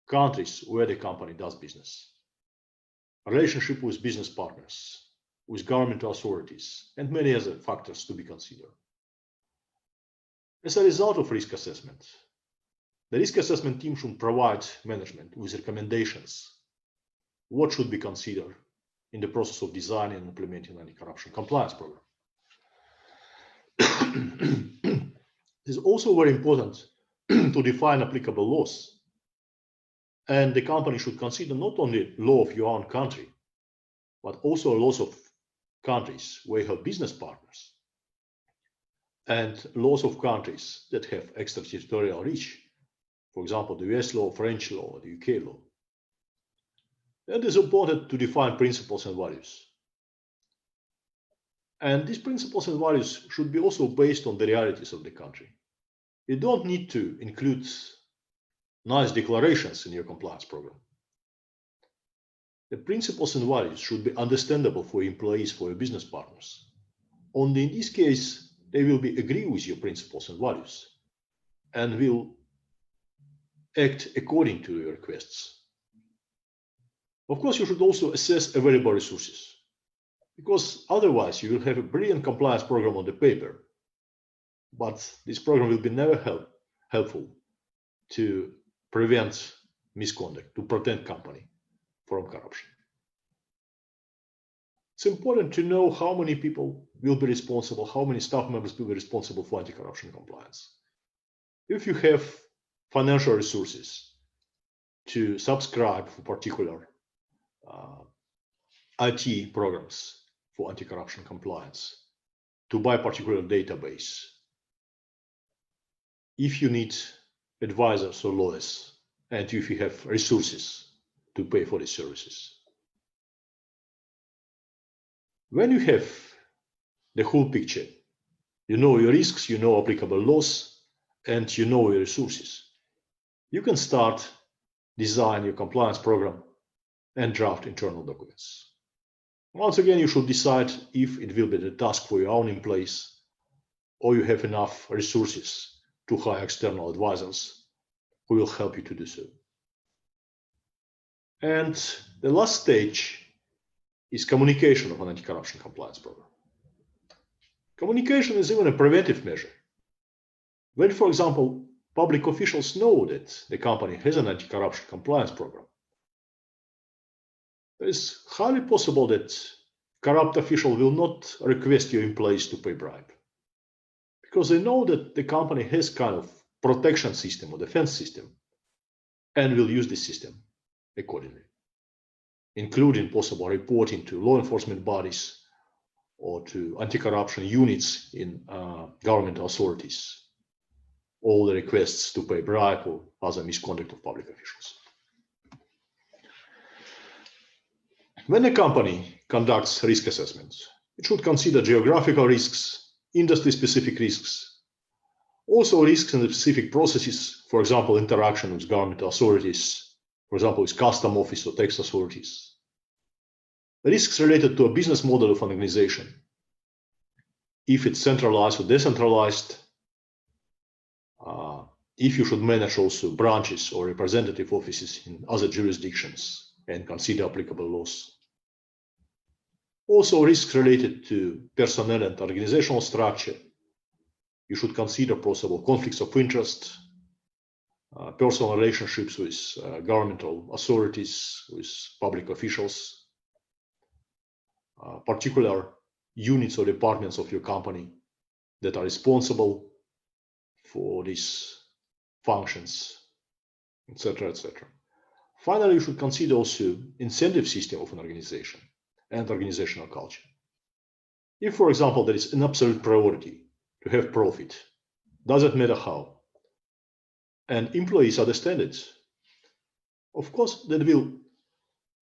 countries where the company does business, relationship with business partners, with government authorities, and many other factors to be considered. As a result of risk assessment, the risk assessment team should provide management with recommendations what should be considered in the process of designing and implementing an anti-corruption compliance program. It is also very important to define applicable laws. And the company should consider not only law of your own country, but also laws of countries where you have business partners and laws of countries that have extraterritorial reach. For example, the US law, French law, the UK law. And it is important to define principles and values. And these principles and values should be also based on the realities of the country. You don't need to include nice declarations in your compliance program. The principles and values should be understandable for employees, for your business partners. Only in this case, they will agree with your principles and values and will act according to your requests. Of course, you should also assess available resources, because otherwise you will have a brilliant compliance program on the paper, but this program will be never helpful to prevent misconduct, to protect company from corruption. It's important to know how many people will be responsible, how many staff members will be responsible for anti-corruption compliance. If you have financial resources to subscribe for particular IT programs for anti-corruption compliance, to buy particular database, if you need advisors or lawyers, and if you have resources to pay for these services. When you have the whole picture, you know your risks, you know applicable laws, and you know your resources, you can start design your compliance program and draft internal documents. Once again, you should decide if it will be the task for your own employees, or you have enough resources to hire external advisors who will help you to do so. And the last stage is communication of an anti-corruption compliance program. Communication is even a preventive measure. When, for example, public officials know that the company has an anti-corruption compliance program, it is highly possible that corrupt official will not request your employees to pay bribe, because they know that the company has kind of protection system or defense system and will use this system accordingly, including possible reporting to law enforcement bodies or to anti-corruption units in government authorities, all the requests to pay bribe or other misconduct of public officials. When a company conducts risk assessments, it should consider geographical risks, industry-specific risks, also risks in the specific processes, for example, interaction with government authorities, for example, with custom office or tax authorities, risks related to a business model of an organization, if it's centralized or decentralized, if you should manage also branches or representative offices in other jurisdictions and consider applicable laws. Also, risks related to personnel and organizational structure. You should consider possible conflicts of interest, personal relationships with governmental authorities, with public officials, particular units or departments of your company that are responsible for these functions, etc., etc. Finally, you should consider also incentive system of an organization and organizational culture. If, for example, there is an absolute priority to have profit, doesn't matter how, and employees understand it, of course, they will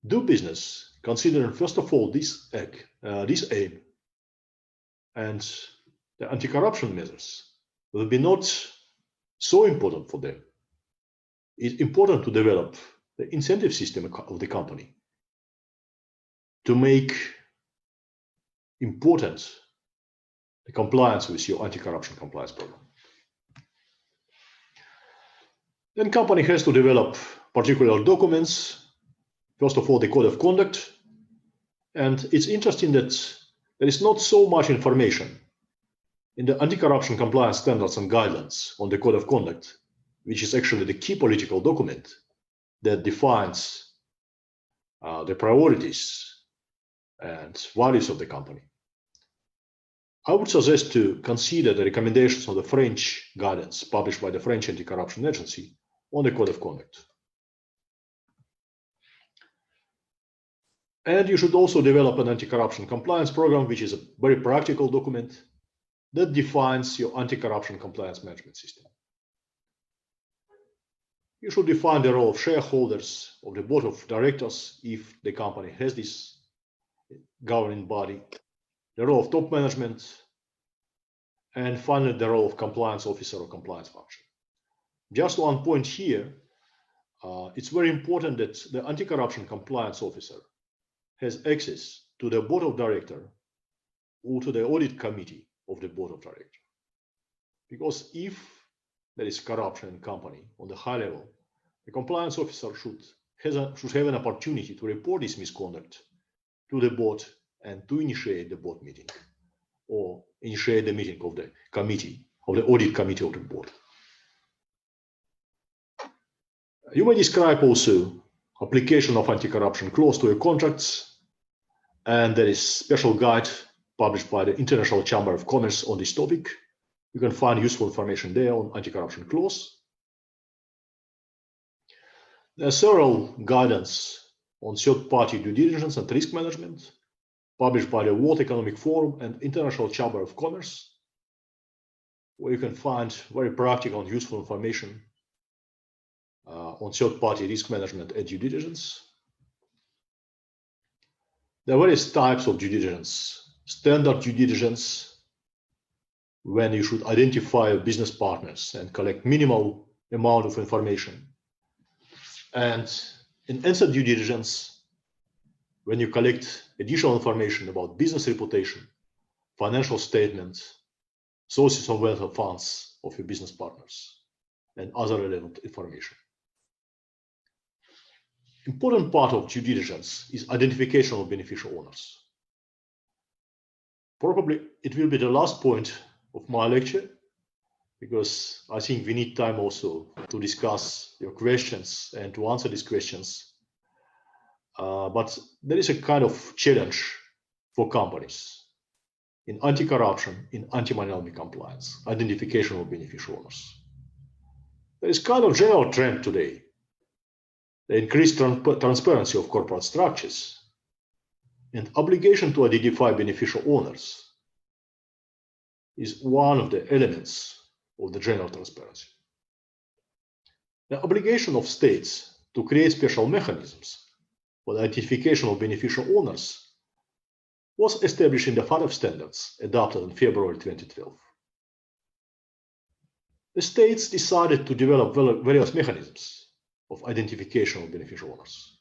do business considering, first of all, this aim, and the anti-corruption measures will be not so important for them. It's important to develop the incentive system of the company to make important the compliance with your anti-corruption compliance program. Then company has to develop particular documents. First of all, the code of conduct. And it's interesting that there is not so much information in the anti-corruption compliance standards and guidelines on the code of conduct, which is actually the key political document that defines the priorities and values of the company. I would suggest to consider the recommendations of the French guidance published by the French Anti-Corruption Agency on the code of conduct. And you should also develop an anti-corruption compliance program, which is a very practical document that defines your anti-corruption compliance management system. You should define the role of shareholders, of the board of directors, if the company has this governing body, the role of top management, and finally the role of compliance officer or compliance function. Just one point here, it's very important that the anti-corruption compliance officer has access to the board of directors or to the audit committee of the board of directors. Because if there is corruption in company on the high level, the compliance officer should have an opportunity to report this misconduct to the board and to initiate the board meeting or initiate the meeting of the committee, of the audit committee of the board. You may describe also application of anti-corruption clause to your contracts, and there is special guide published by the International Chamber of Commerce on this topic. You can find useful information there on anti-corruption clause. There are several guidance on third-party due diligence and risk management published by the World Economic Forum and International Chamber of Commerce, where you can find very practical and useful information on third-party risk management and due diligence. There are various types of due diligence. Standard due diligence, when you should identify business partners and collect minimal amount of information. And in answer due diligence, when you collect additional information about business reputation, financial statements, sources of wealth or funds of your business partners, and other relevant information. Important part of due diligence is identification of beneficial owners. Probably it will be the last point of my lecture, because I think we need time also to discuss your questions and to answer these questions. But there is a kind of challenge for companies in anti-corruption, in anti-money laundering compliance, identification of beneficial owners. There is kind of general trend today. The increased transparency of corporate structures and obligation to identify beneficial owners is one of the elements of the general transparency. The obligation of states to create special mechanisms for the identification of beneficial owners was established in the FATF standards adopted in February 2012. The states decided to develop various mechanisms of identification of beneficial owners.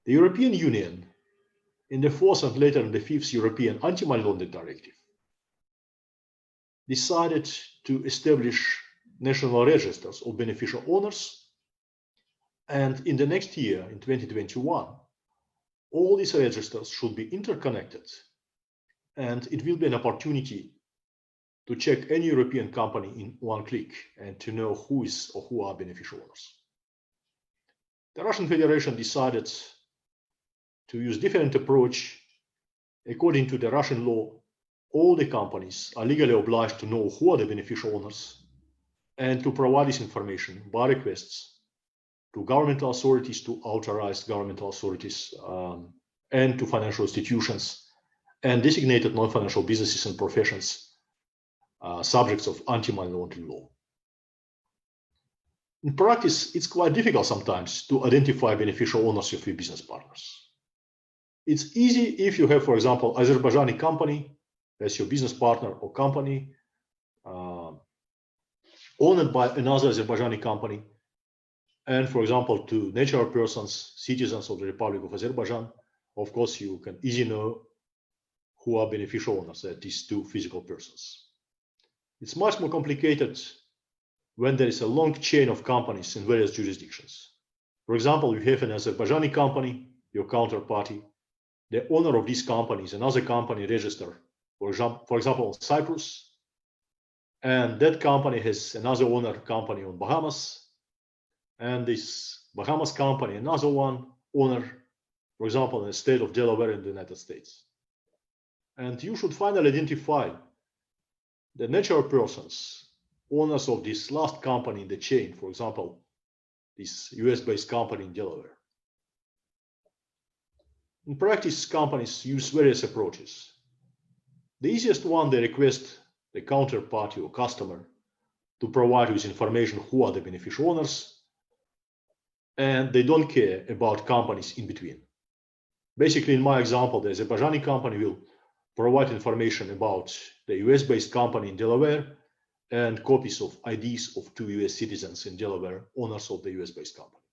The European Union, in the 4th and later in the 5th European Anti-Money Laundering Directive, decided to establish national registers of beneficial owners, and in the next year, in 2021, all these registers should be interconnected, and it will be an opportunity to check any European company in one click and to know who is or who are beneficial owners. The Russian Federation decided to use different approach. According to the Russian law, all the companies are legally obliged to know who are the beneficial owners and to provide this information by requests to governmental authorities, to authorized governmental authorities, and to financial institutions and designated non-financial businesses and professions, subjects of anti-money laundering law. In practice, it's quite difficult sometimes to identify beneficial owners of your business partners. It's easy if you have, for example, Azerbaijani company as your business partner or company owned by another Azerbaijani company, and for example, to natural persons, citizens of the Republic of Azerbaijan. Of course, you can easily know who are beneficial owners, that is, two physical persons. It's much more complicated when there is a long chain of companies in various jurisdictions. For example, you have an Azerbaijani company, your counterparty, the owner of this company is another company registered, for example, in Cyprus, and that company has another owner company on Bahamas, and this Bahamas company, another one owner, for example, in the state of Delaware in the United States. And you should finally identify the natural persons, owners of this last company in the chain, for example, this US-based company in Delaware. In practice, companies use various approaches. The easiest one, they request the counterparty or customer to provide with information who are the beneficial owners, and they don't care about companies in between. Basically, in my example, the Azerbaijani company will provide information about the US-based company in Delaware and copies of IDs of 2 US citizens in Delaware, owners of the US-based company.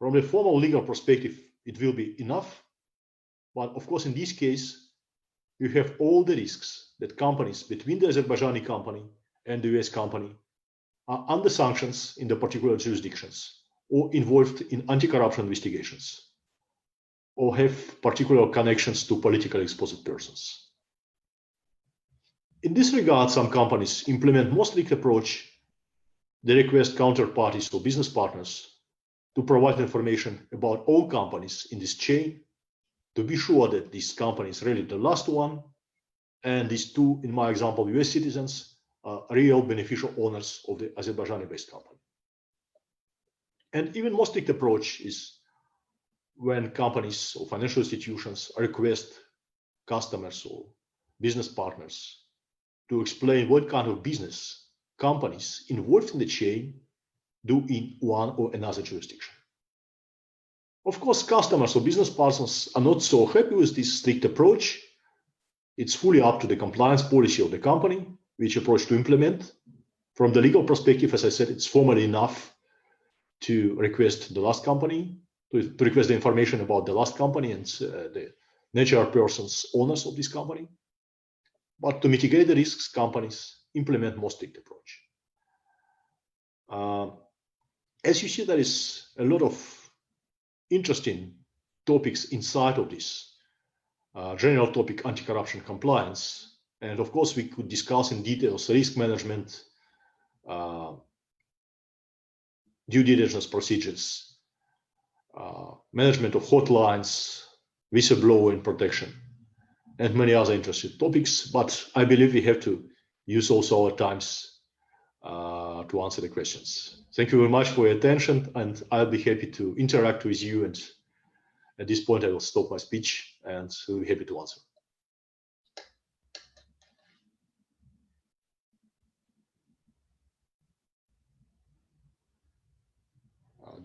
From the formal legal perspective, it will be enough. But of course, in this case, you have all the risks that companies between the Azerbaijani company and the US company are under sanctions in the particular jurisdictions or involved in anti-corruption investigations or have particular connections to politically exposed persons. In this regard, some companies implement more strict approach. They request counterparties or business partners to provide information about all companies in this chain to be sure that this company is really the last one, and these two, in my example, US citizens, are real beneficial owners of the Azerbaijani-based company. And even more strict approach is when companies or financial institutions request customers or business partners to explain what kind of business companies involved in the chain do in one or another jurisdiction. Of course, customers or business partners are not so happy with this strict approach. It's fully up to the compliance policy of the company, which approach to implement. From the legal perspective, as I said, it's formally enough to request the last company, to request the information about the last company and the natural persons, owners of this company. But to mitigate the risks, companies implement more strict approach. As you see, there is a lot of interesting topics inside of this general topic, anti-corruption compliance. And of course, we could discuss in details risk management, due diligence procedures, management of hotlines, whistleblowing protection, and many other interesting topics. But I believe we have to use also our times to answer the questions. Thank you very much for your attention, and I'll be happy to interact with you. And at this point, I will stop my speech and will be happy to answer.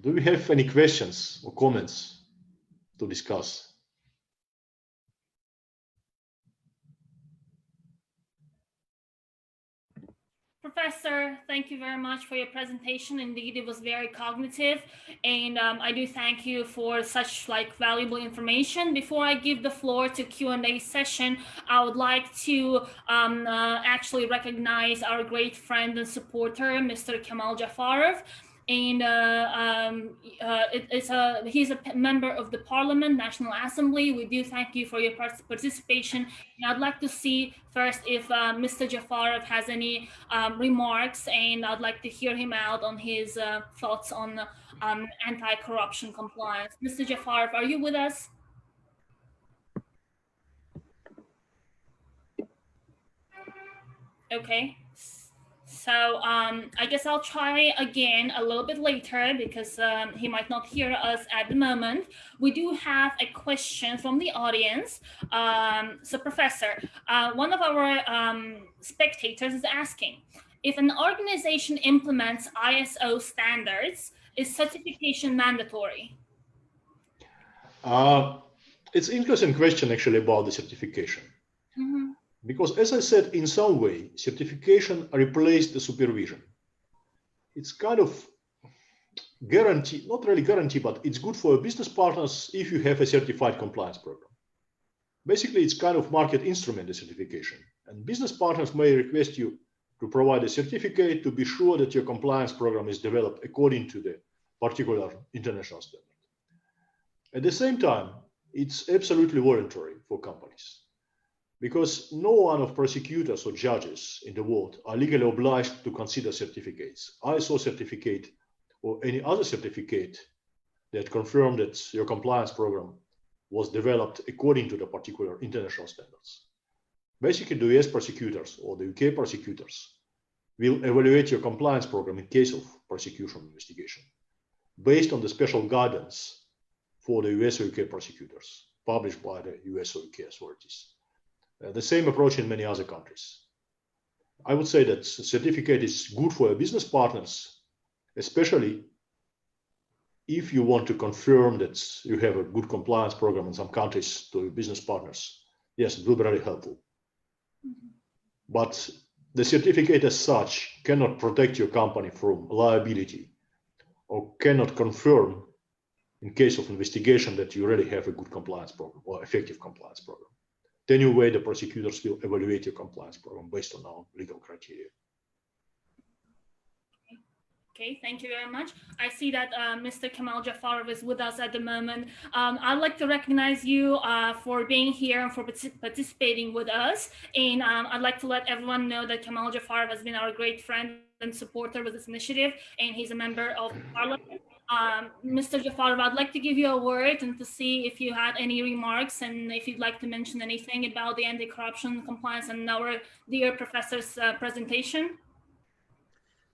Do we have any questions or comments to discuss? Professor, thank you very much for your presentation. Indeed, it was very cognitive, and I do thank you for such valuable information. Before I give the floor to Q&A session, I would like to actually recognize our great friend and supporter, Mr. Kamal Cəfərov. And he's a member of the Parliament, National Assembly. We do thank you for your participation. And I'd like to see first if Mr. Cəfərov has any remarks, and I'd like to hear him out on his thoughts on anti-corruption compliance. Mr. Cəfərov, are you with us? Okay. So I guess I'll try again a little bit later because he might not hear us at the moment. We do have a question from the audience. So Professor, one of our spectators is asking, if an organization implements ISO standards, is certification mandatory? It's an interesting question actually about the certification. Mm-hmm. Because as I said, in some way, certification replaced the supervision. It's kind of guarantee, not really guarantee, but it's good for business partners if you have a certified compliance program. Basically, it's kind of market instrument, the certification. And business partners may request you to provide a certificate to be sure that your compliance program is developed according to the particular international standard. At the same time, it's absolutely voluntary for companies, because no one of prosecutors or judges in the world are legally obliged to consider certificates, ISO certificate or any other certificate that confirm that your compliance program was developed according to the particular international standards. Basically, the US prosecutors or the UK prosecutors will evaluate your compliance program in case of prosecution investigation based on the special guidance for the US or UK prosecutors published by the US or UK authorities. The same approach in many other countries. I would say that certificate is good for business partners, especially if you want to confirm that you have a good compliance program in some countries to business partners. yes, it will be very helpful. But the certificate as such cannot protect your company from liability or cannot confirm in case of investigation that you already have a good compliance program or effective compliance program. Anyway, the prosecutors will evaluate your compliance program based on our legal criteria. Okay, thank you very much. I see that Mr. Kamal Cəfərov is with us at the moment. I'd like to recognize you for being here and for participating with us. And I'd like to let everyone know that Kamal Cəfərov has been our great friend and supporter with this initiative, and he's a member of Parliament. Mr. Cəfərov, I'd like to give you a word and to see if you had any remarks and if you'd like to mention anything about the anti-corruption compliance and our dear professor's presentation.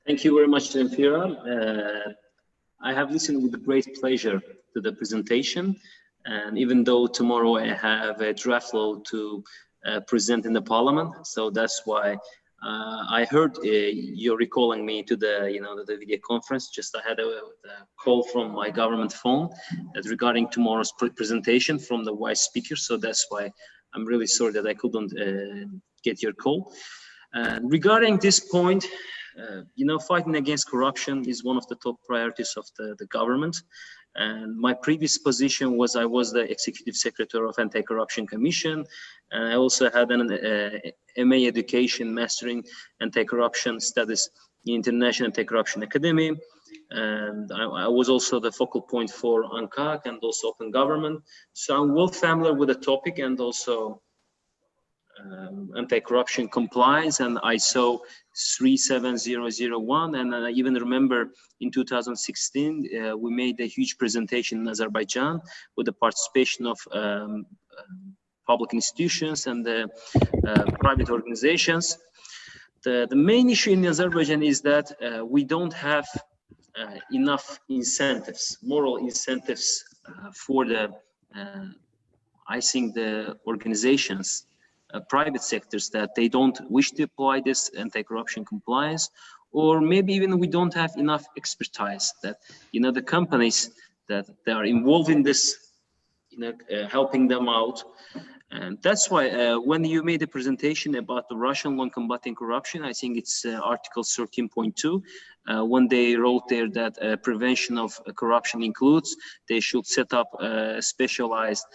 Thank you very much, Zemfira. I have listened with great pleasure to the presentation, and even though tomorrow I have a draft law to present in the Parliament, so that's why I heard you're recalling me to the the video conference. Just I had a call from my government phone regarding tomorrow's presentation from the vice speaker, so that's why I'm really sorry that I couldn't get your call. Regarding this point, fighting against corruption is one of the top priorities of the government. And my previous position was I was the Executive Secretary of Anti-Corruption Commission. And I also had an MA Education, Mastering Anti-Corruption Studies in International Anti-Corruption Academy. And I was also the focal point for ANCAC and also Open Government. So I'm well familiar with the topic and also anti-corruption compliance and ISO 37001, and I even remember in 2016 we made a huge presentation in Azerbaijan with the participation of public institutions and the private organizations. The main issue in Azerbaijan is that we don't have enough incentives, moral incentives for the I think the organizations, private sectors, that they don't wish to apply this anti-corruption compliance, or maybe even we don't have enough expertise that the companies that they are involved in this helping them out. And that's why when you made a presentation about the Russian law combating corruption, I think it's article 13.2 when they wrote there that prevention of corruption includes they should set up a specialized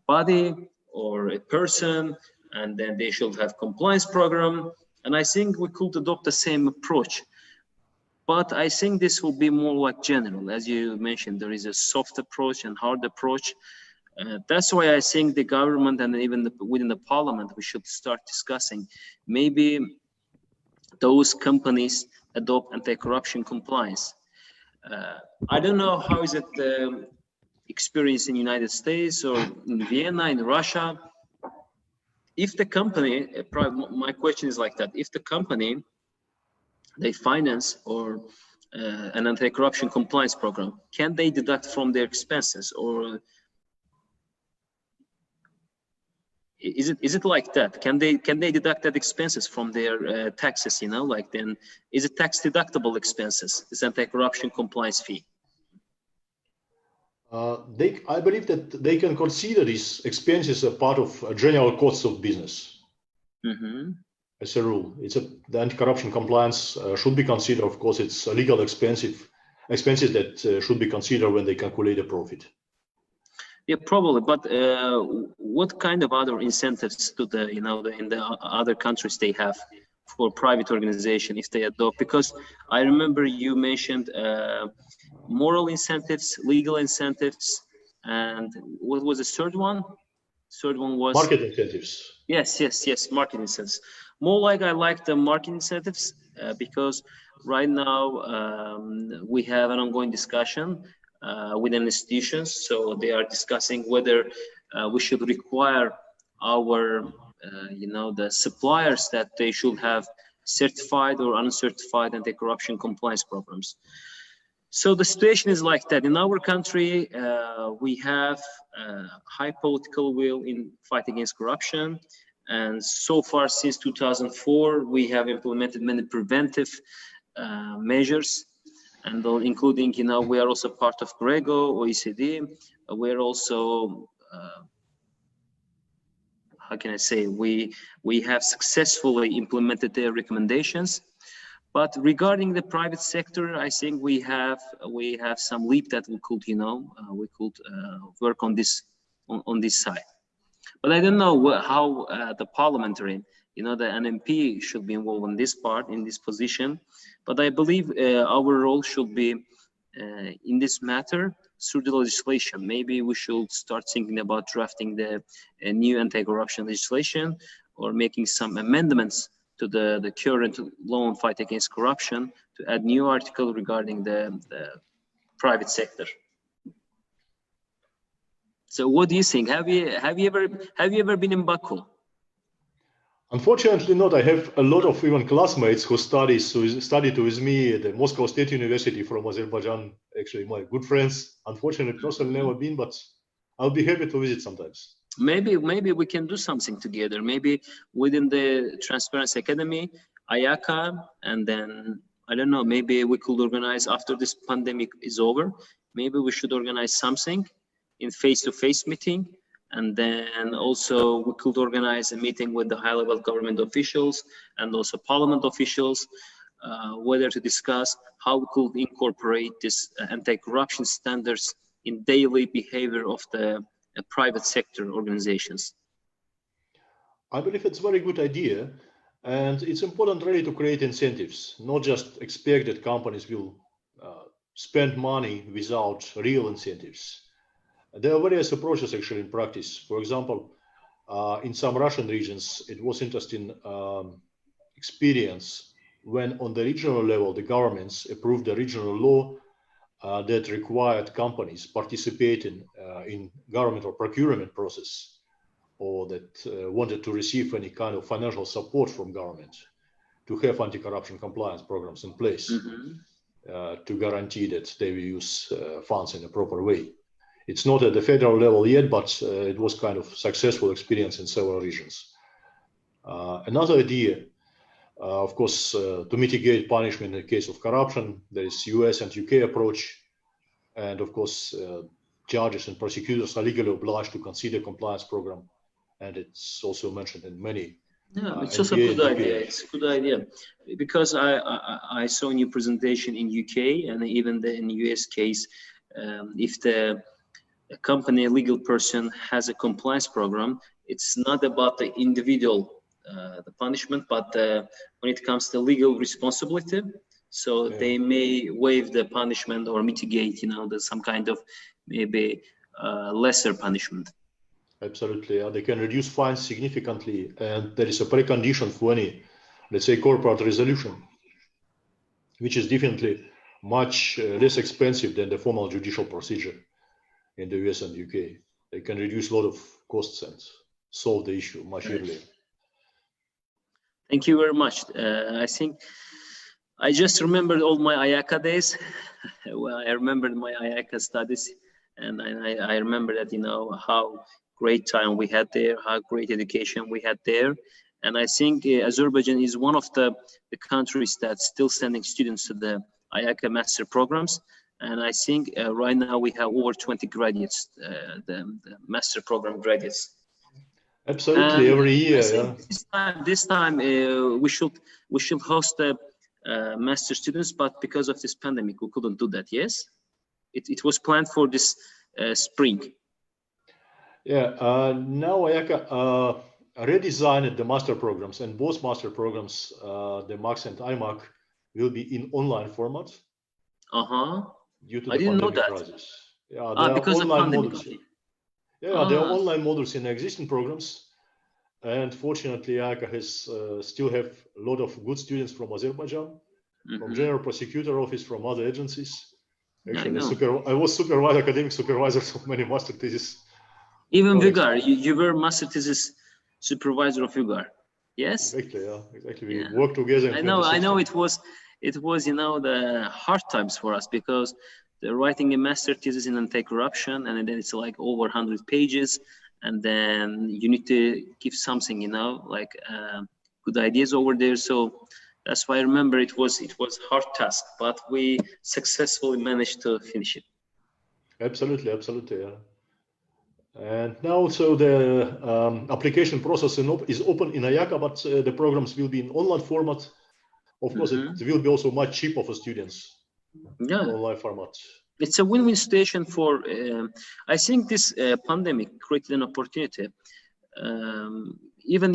body or a person, and then they should have compliance program. And I think we could adopt the same approach. But I think this will be more like general. As you mentioned, there is a soft approach and hard approach. That's why I think the government and even within the parliament, we should start discussing maybe those companies adopt anti-corruption compliance. I don't know how is it experience in the United States or in Vienna, in Russia. If the company, my question is like that, if the company, they finance or an anti-corruption compliance program, can they deduct from their expenses, or is it like that? Can they deduct that expenses from their taxes, like then is it tax deductible expenses, this anti-corruption compliance fee? I believe that they can consider these expenses a part of general costs of business. Mm-hmm. As a rule, the anti-corruption compliance should be considered. Of course, it's legal expenses that should be considered when they calculate the profit. Yeah, probably. But what kind of other incentives do in the other countries they have for private organization if they adopt? Because I remember you mentioned moral incentives, legal incentives, and what was the third one? Third one was market incentives. Yes, market incentives. More like I like the market incentives because right now we have an ongoing discussion within institutions. So they are discussing whether we should require our, the suppliers that they should have certified or uncertified anti-corruption compliance programs. So the situation is like that. In our country, we have high political will in fight against corruption. And so far, since 2004, we have implemented many preventive measures, and including, we are also part of GRECO, OECD. We're also how can I say, we have successfully implemented their recommendations. But regarding the private sector, I think we have some leap that we could, you know, work on this side. But I don't know how the parliamentary, you know, the NMP should be involved in this part, in this position. But I believe our role should be in this matter through the legislation. Maybe we should start thinking about drafting the new anti-corruption legislation, or making some amendments to the current law on fight against corruption to add new article regarding the private sector. So what do you think? Have you ever been in Baku? Unfortunately not. I have a lot of even classmates who studied with me at the Moscow State University from Azerbaijan, actually my good friends. Unfortunately, personally never been, but I'll be happy to visit sometimes. Maybe we can do something together. Maybe within the Transparency Academy, IACA, and then, I don't know, maybe we could organize after this pandemic is over, maybe we should organize something in face-to-face meeting. And then also we could organize a meeting with the high-level government officials and also parliament officials, whether to discuss how we could incorporate this anti-corruption standards in daily behavior of the private sector organizations. I believe it's a very good idea, and it's important really to create incentives, not just expect that companies will spend money without real incentives. There are various approaches actually in practice. For example, in some Russian regions, it was interesting experience when on the regional level, the governments approved the regional law that required companies participating in government or procurement process, or that wanted to receive any kind of financial support from government to have anti-corruption compliance programs in place to guarantee that they will use funds in a proper way. It's not at the federal level yet, but it was kind of successful experience in several regions. Another idea, of course, to mitigate punishment in the case of corruption, there is US and UK approach. And of course, judges and prosecutors are legally obliged to consider compliance program. And it's also mentioned in many. Yeah, it's also a good idea. It's a good idea. Because I saw in your presentation in UK and even in the US case, if the company, a legal person has a compliance program, it's not about the individual, the punishment, but when it comes to legal responsibility, so they may waive the punishment or mitigate, you know, some kind of maybe lesser punishment. Absolutely, they can reduce fines significantly, and there is a precondition for any, let's say, corporate resolution, which is definitely much less expensive than the formal judicial procedure in the US and UK. They can reduce a lot of costs and solve the issue much earlier. Thank you very much. I think I just remembered all my IACA days. Well, I remembered my IACA studies, and I remember that, you know, how great time we had there, how great education we had there. And I think Azerbaijan is one of the countries that's still sending students to the IACA master programs. And I think right now we have over 20 graduates, the master program graduates. Absolutely, every year. This time we should host the master students, but because of this pandemic, we couldn't do that. Yes, it was planned for this spring. Yeah, now IACA redesigned the master programs, and both master programs, the MAX and IMAC, will be in online format. Due to the pandemic crisis. Yeah, there are online modules. Yeah, there are online modules in existing programs, and fortunately, IACA has still have a lot of good students from Azerbaijan, from General Prosecutor Office, from other agencies. Actually, I was academic supervisor of many master theses. Even Vigar, you were master thesis supervisor of Vigar. Yes. Exactly. Yeah, exactly. We worked together. I know. It was, you know, the hard times for us, because they're writing a master thesis in anti-corruption, and then it's like over 100 pages, and then you need to give something, you know, like good ideas over there. So that's why I remember it was hard task, but we successfully managed to finish it. Absolutely, yeah. And now also the application process is open in IACA, but the programs will be in online format. Of course, it will be also much cheaper for students. Yeah, online format. It's a win-win situation for. I think this pandemic created an opportunity. Even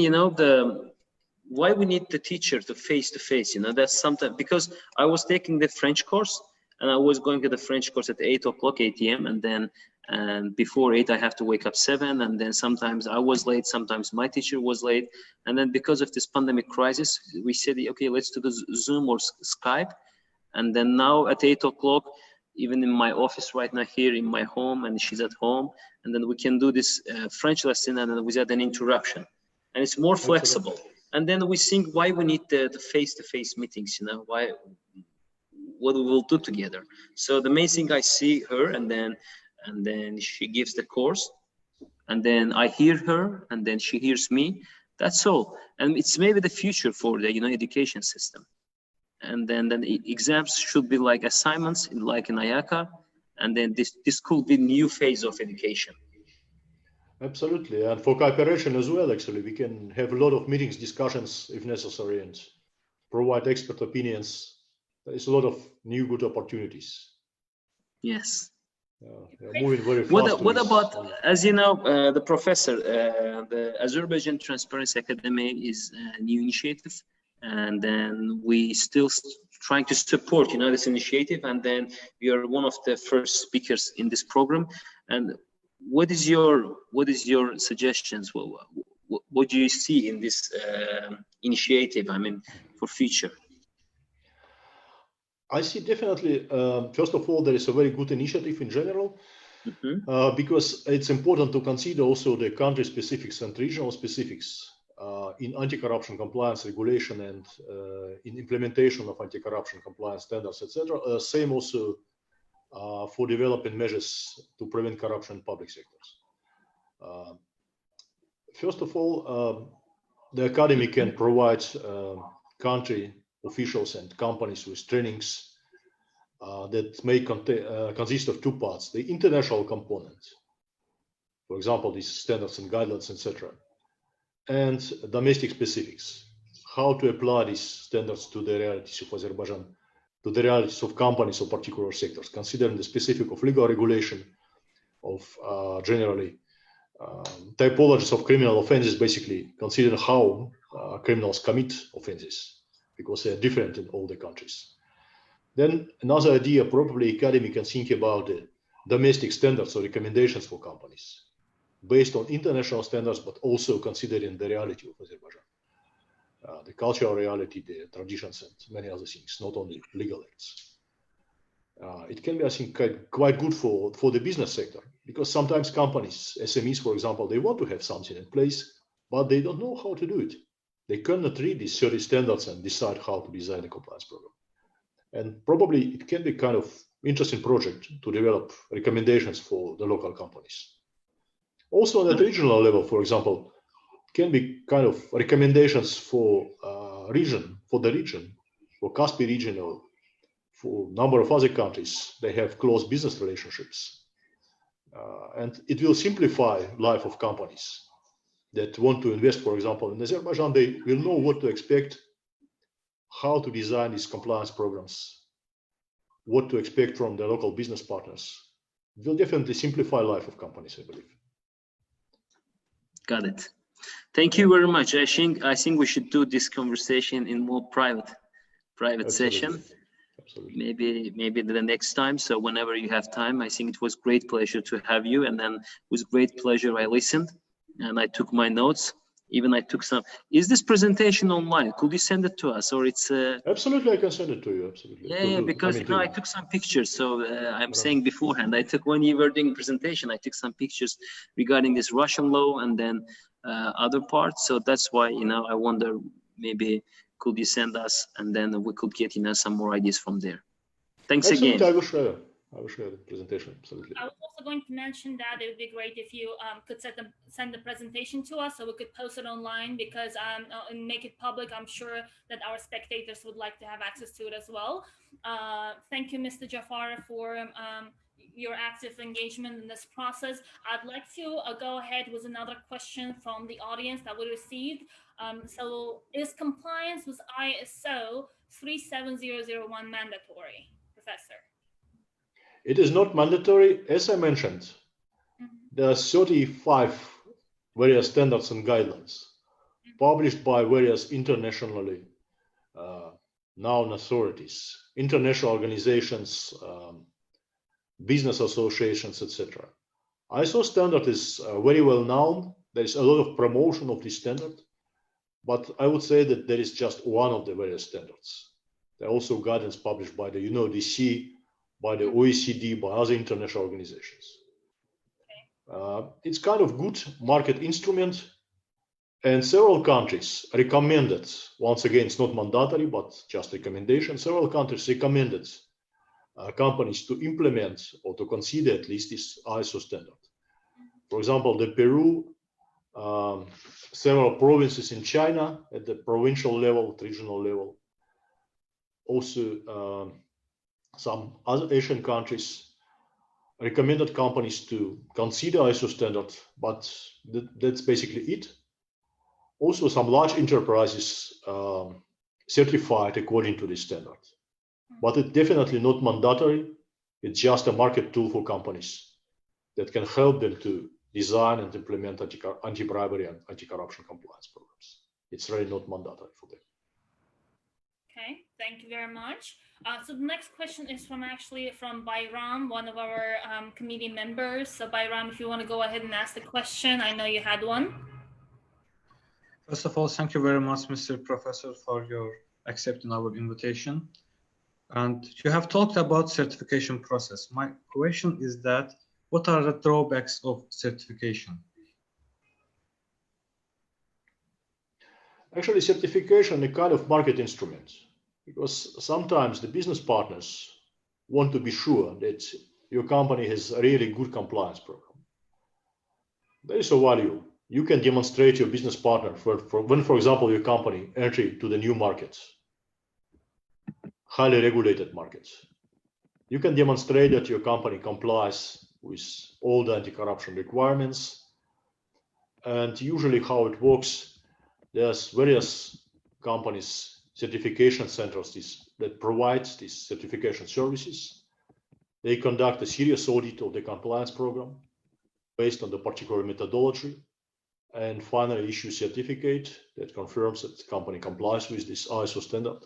why we need the teacher to face-to-face. That's something, because I was taking the French course and I was going to the French course at 8 p.m. and then before 8 I have to wake up 7, and then sometimes I was late, sometimes my teacher was late, and then because of this pandemic crisis we said, okay, let's do the Zoom or Skype. And then now at 8 o'clock, even in my office right now here in my home, and she's at home, and then we can do this French lesson and then without an interruption, and it's more flexible. And then we think why we need the face-to-face meetings, why, what we will do together. So the main thing, I see her, and then she gives the course, and then I hear her, and then she hears me. That's all. And it's maybe the future for the education system. And then the exams should be like assignments, like in IACA, and then this could be new phase of education. Absolutely, and for cooperation as well, actually, we can have a lot of meetings, discussions if necessary, and provide expert opinions. There is a lot of new good opportunities. Yes. Moving very fast. What about, as you know, the professor, the Azerbaijan Transparency Academy is a new initiative. And then we still trying to support, this initiative. And then we are one of the first speakers in this program. And what is your suggestions? What do you see in this initiative? I mean, for future. I see definitely. First of all, there is a very good initiative in general, because it's important to consider also the country specifics and regional specifics. In anti-corruption compliance regulation and in implementation of anti-corruption compliance standards, etc. Same also for developing measures to prevent corruption in public sectors. First of all, the Academy can provide country officials and companies with trainings that may consist of two parts: the international component, for example, these standards and guidelines, etc., and domestic specifics, how to apply these standards to the realities of Azerbaijan, to the realities of companies or particular sectors, considering the specific of legal regulation, of generally typologies of criminal offenses, basically considering how criminals commit offenses, because they are different in all the countries. Then another idea, probably Academy can think about the domestic standards or recommendations for companies, based on international standards, but also considering the reality of Azerbaijan, the cultural reality, the traditions, and many other things, not only legal acts. It can be, I think, quite good for the business sector, because sometimes companies, SMEs, for example, they want to have something in place, but they don't know how to do it. They cannot read these 30 standards and decide how to design a compliance program. And probably it can be kind of interesting project to develop recommendations for the local companies. Also at the regional level, for example, can be kind of recommendations for the region, for Caspian region, or for a number of other countries. They have close business relationships. And it will simplify life of companies that want to invest, for example, in Azerbaijan. They will know what to expect, how to design these compliance programs, what to expect from the local business partners. It will definitely simplify life of companies, I believe. Got it. Thank you very much. I think we should do this conversation in more private Absolutely. session. Absolutely. Maybe the next time. So whenever you have time, I think it was great pleasure to have you. And then with great pleasure, I listened and I took my notes. Even I took some. Is this presentation online? Could you send it to us, or it's? Absolutely, I can send it to you. Absolutely. Yeah, because I took some pictures. So I'm saying beforehand, I took, when you were doing presentation, I took some pictures regarding this Russian law and then other parts. So that's why I wonder, maybe could you send us, and then we could get some more ideas from there. Thanks Absolutely, again. I will share the presentation. Absolutely. I was also going to mention that it would be great if you could send the presentation to us so we could post it online, because and make it public. I'm sure that our spectators would like to have access to it as well. Thank you, Mr. Jafar, for your active engagement in this process. I'd like to go ahead with another question from the audience that we received. So is compliance with ISO 37001 mandatory, Professor? It is not mandatory. As I mentioned, there are 35 various standards and guidelines published by various internationally known authorities, international organizations, business associations, etc. ISO standard is very well known. There is a lot of promotion of this standard, but I would say that there is just one of the various standards. There are also guidance published by the UNODC, by the OECD, by other international organizations. It's kind of good market instrument, and several countries recommended, once again, it's not mandatory, but just recommendation, several countries recommended companies to implement or to consider at least this ISO standard. For example, the Peru, several provinces in China at the provincial level, regional level, also some other Asian countries recommended companies to consider ISO standard, but that's basically it. Also, some large enterprises certified according to this standard, but it's definitely not mandatory. It's just a market tool for companies that can help them to design and implement anti-bribery and anti-corruption compliance programs. It's really not mandatory for them. Okay, thank you very much. So the next question is from Bayram, one of our committee members. So Bayram, if you want to go ahead and ask the question, I know you had one. First of all, thank you very much, Mr. Professor, for your accepting our invitation. And you have talked about certification process. My question is that, what are the drawbacks of certification? Actually, certification is a kind of market instrument, because sometimes the business partners want to be sure that your company has a really good compliance program. There is a value. You can demonstrate your business partner when, for example, your company entry to the new markets, highly regulated markets. You can demonstrate that your company complies with all the anti-corruption requirements. And usually how it works, there's various companies, certification centers that provide these certification services. They conduct a serious audit of the compliance program based on the particular methodology, and finally issue a certificate that confirms that the company complies with this ISO standard.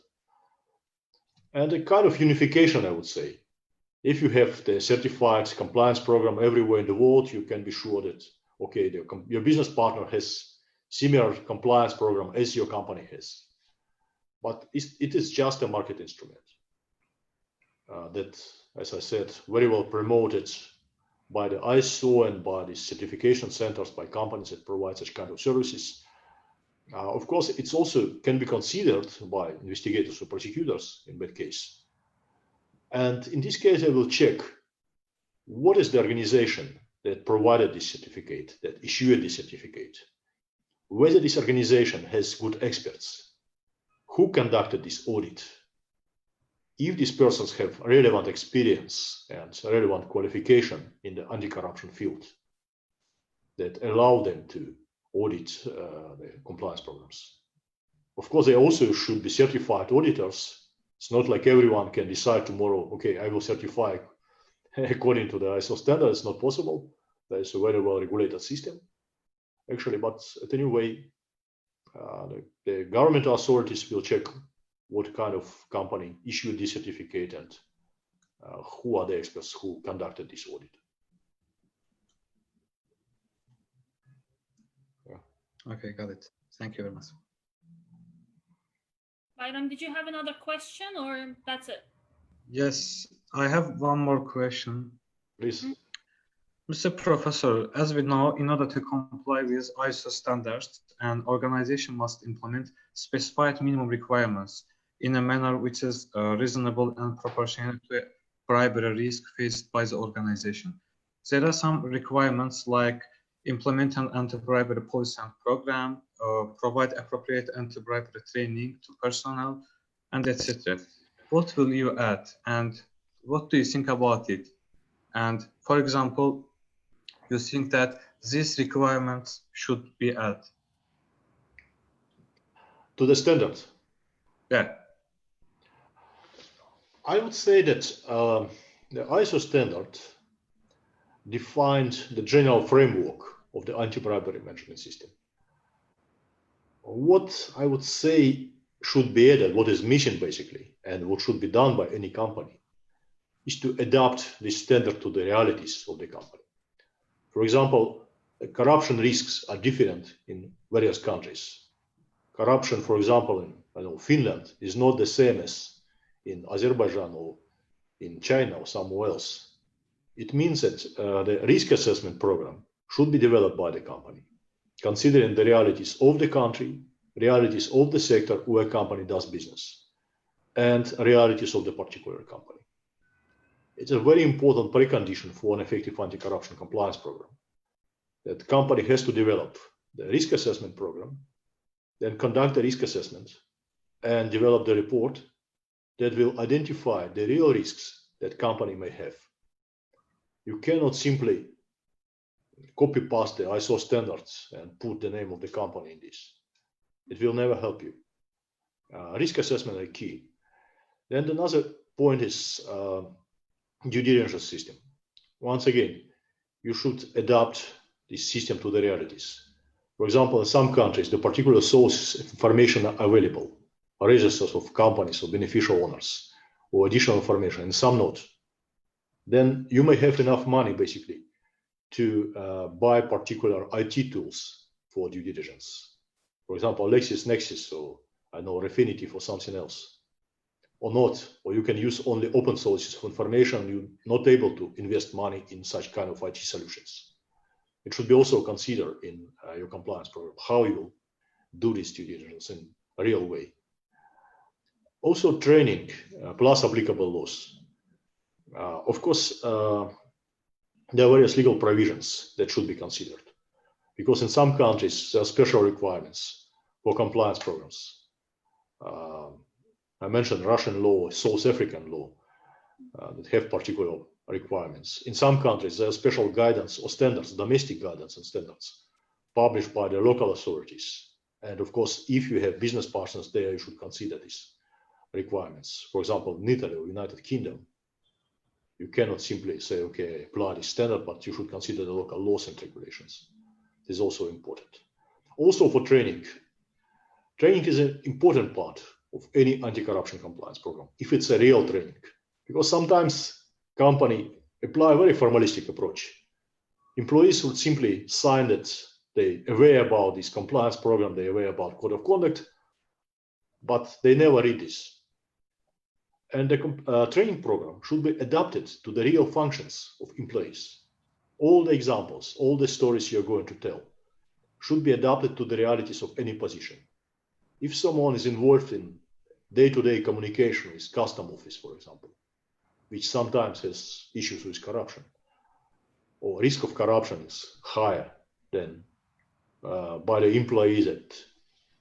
And a kind of unification, I would say. If you have the certified compliance program everywhere in the world, you can be sure that, okay, your business partner has similar compliance program as your company has. But it is just a market instrument that, as I said, very well promoted by the ISO and by the certification centers, by companies that provide such kind of services. Of course, it's also can be considered by investigators or prosecutors in that case. And in this case, I will check what is the organization that provided this certificate, that issued this certificate, whether this organization has good experts, who conducted this audit, if these persons have relevant experience and relevant qualification in the anti-corruption field that allow them to audit the compliance programs. Of course, they also should be certified auditors. It's not like everyone can decide tomorrow, okay, I will certify according to the ISO standard. It's not possible. There is a very well regulated system, actually, but anyway, the government authorities will check what kind of company issued this certificate and who are the experts who conducted this audit. Yeah. Okay, got it. Thank you very much. Bayram, did you have another question or that's it? Yes, I have one more question. Please. Mr. Professor, as we know, in order to comply with ISO standards, an organization must implement specified minimum requirements in a manner which is reasonable and proportionate to bribery risk faced by the organization. There are some requirements like implement an anti-bribery policy and program, provide appropriate anti-bribery training to personnel, and etc. What will you add, and what do you think about it? And for example, you think that these requirements should be added to the standard? Yeah. I would say that the ISO standard defined the general framework of the anti-bribery management system. What I would say should be added, what is missing basically, and what should be done by any company, is to adapt this standard to the realities of the company. For example, corruption risks are different in various countries. Corruption, for example, in Finland is not the same as in Azerbaijan or in China or somewhere else. It means that the risk assessment program should be developed by the company, considering the realities of the country, realities of the sector where a company does business, and realities of the particular company. It's a very important precondition for an effective anti-corruption compliance program, that the company has to develop the risk assessment program, then conduct the risk assessment, and develop the report that will identify the real risks that company may have. You cannot simply copy-paste the ISO standards and put the name of the company in this. It will never help you. Risk assessment is key. Then another point is due diligence system. Once again, you should adapt this system to the realities. For example, in some countries, the particular sources of information are available, registers of companies or beneficial owners, or additional information, and some not. Then you may have enough money, basically, to buy particular IT tools for due diligence. For example, LexisNexis, or I know Refinitiv or something else, or not, or you can use only open sources of information. You're not able to invest money in such kind of IT solutions. It should be also considered in your compliance program, how you do this due diligence in a real way. Also training plus applicable laws. Of course, there are various legal provisions that should be considered, because in some countries there are special requirements for compliance programs. I mentioned Russian law, South African law that have particular requirements. In some countries there are special guidance or standards, domestic guidance and standards published by the local authorities. And of course, if you have business partners there, you should consider these requirements. For example, in Italy or United Kingdom, you cannot simply say, okay, apply this standard, but you should consider the local laws and regulations. This is also important. Also for training. Training is an important part of any anti-corruption compliance program, if it's a real training. Because sometimes company apply a very formalistic approach. Employees would simply sign that they are aware about this compliance program, they are aware about code of conduct, but they never read this. And the training program should be adapted to the real functions of employees. All the examples, all the stories you're going to tell should be adapted to the realities of any position. If someone is involved in day-to-day communication with custom office, for example, which sometimes has issues with corruption, or risk of corruption is higher than by the employees that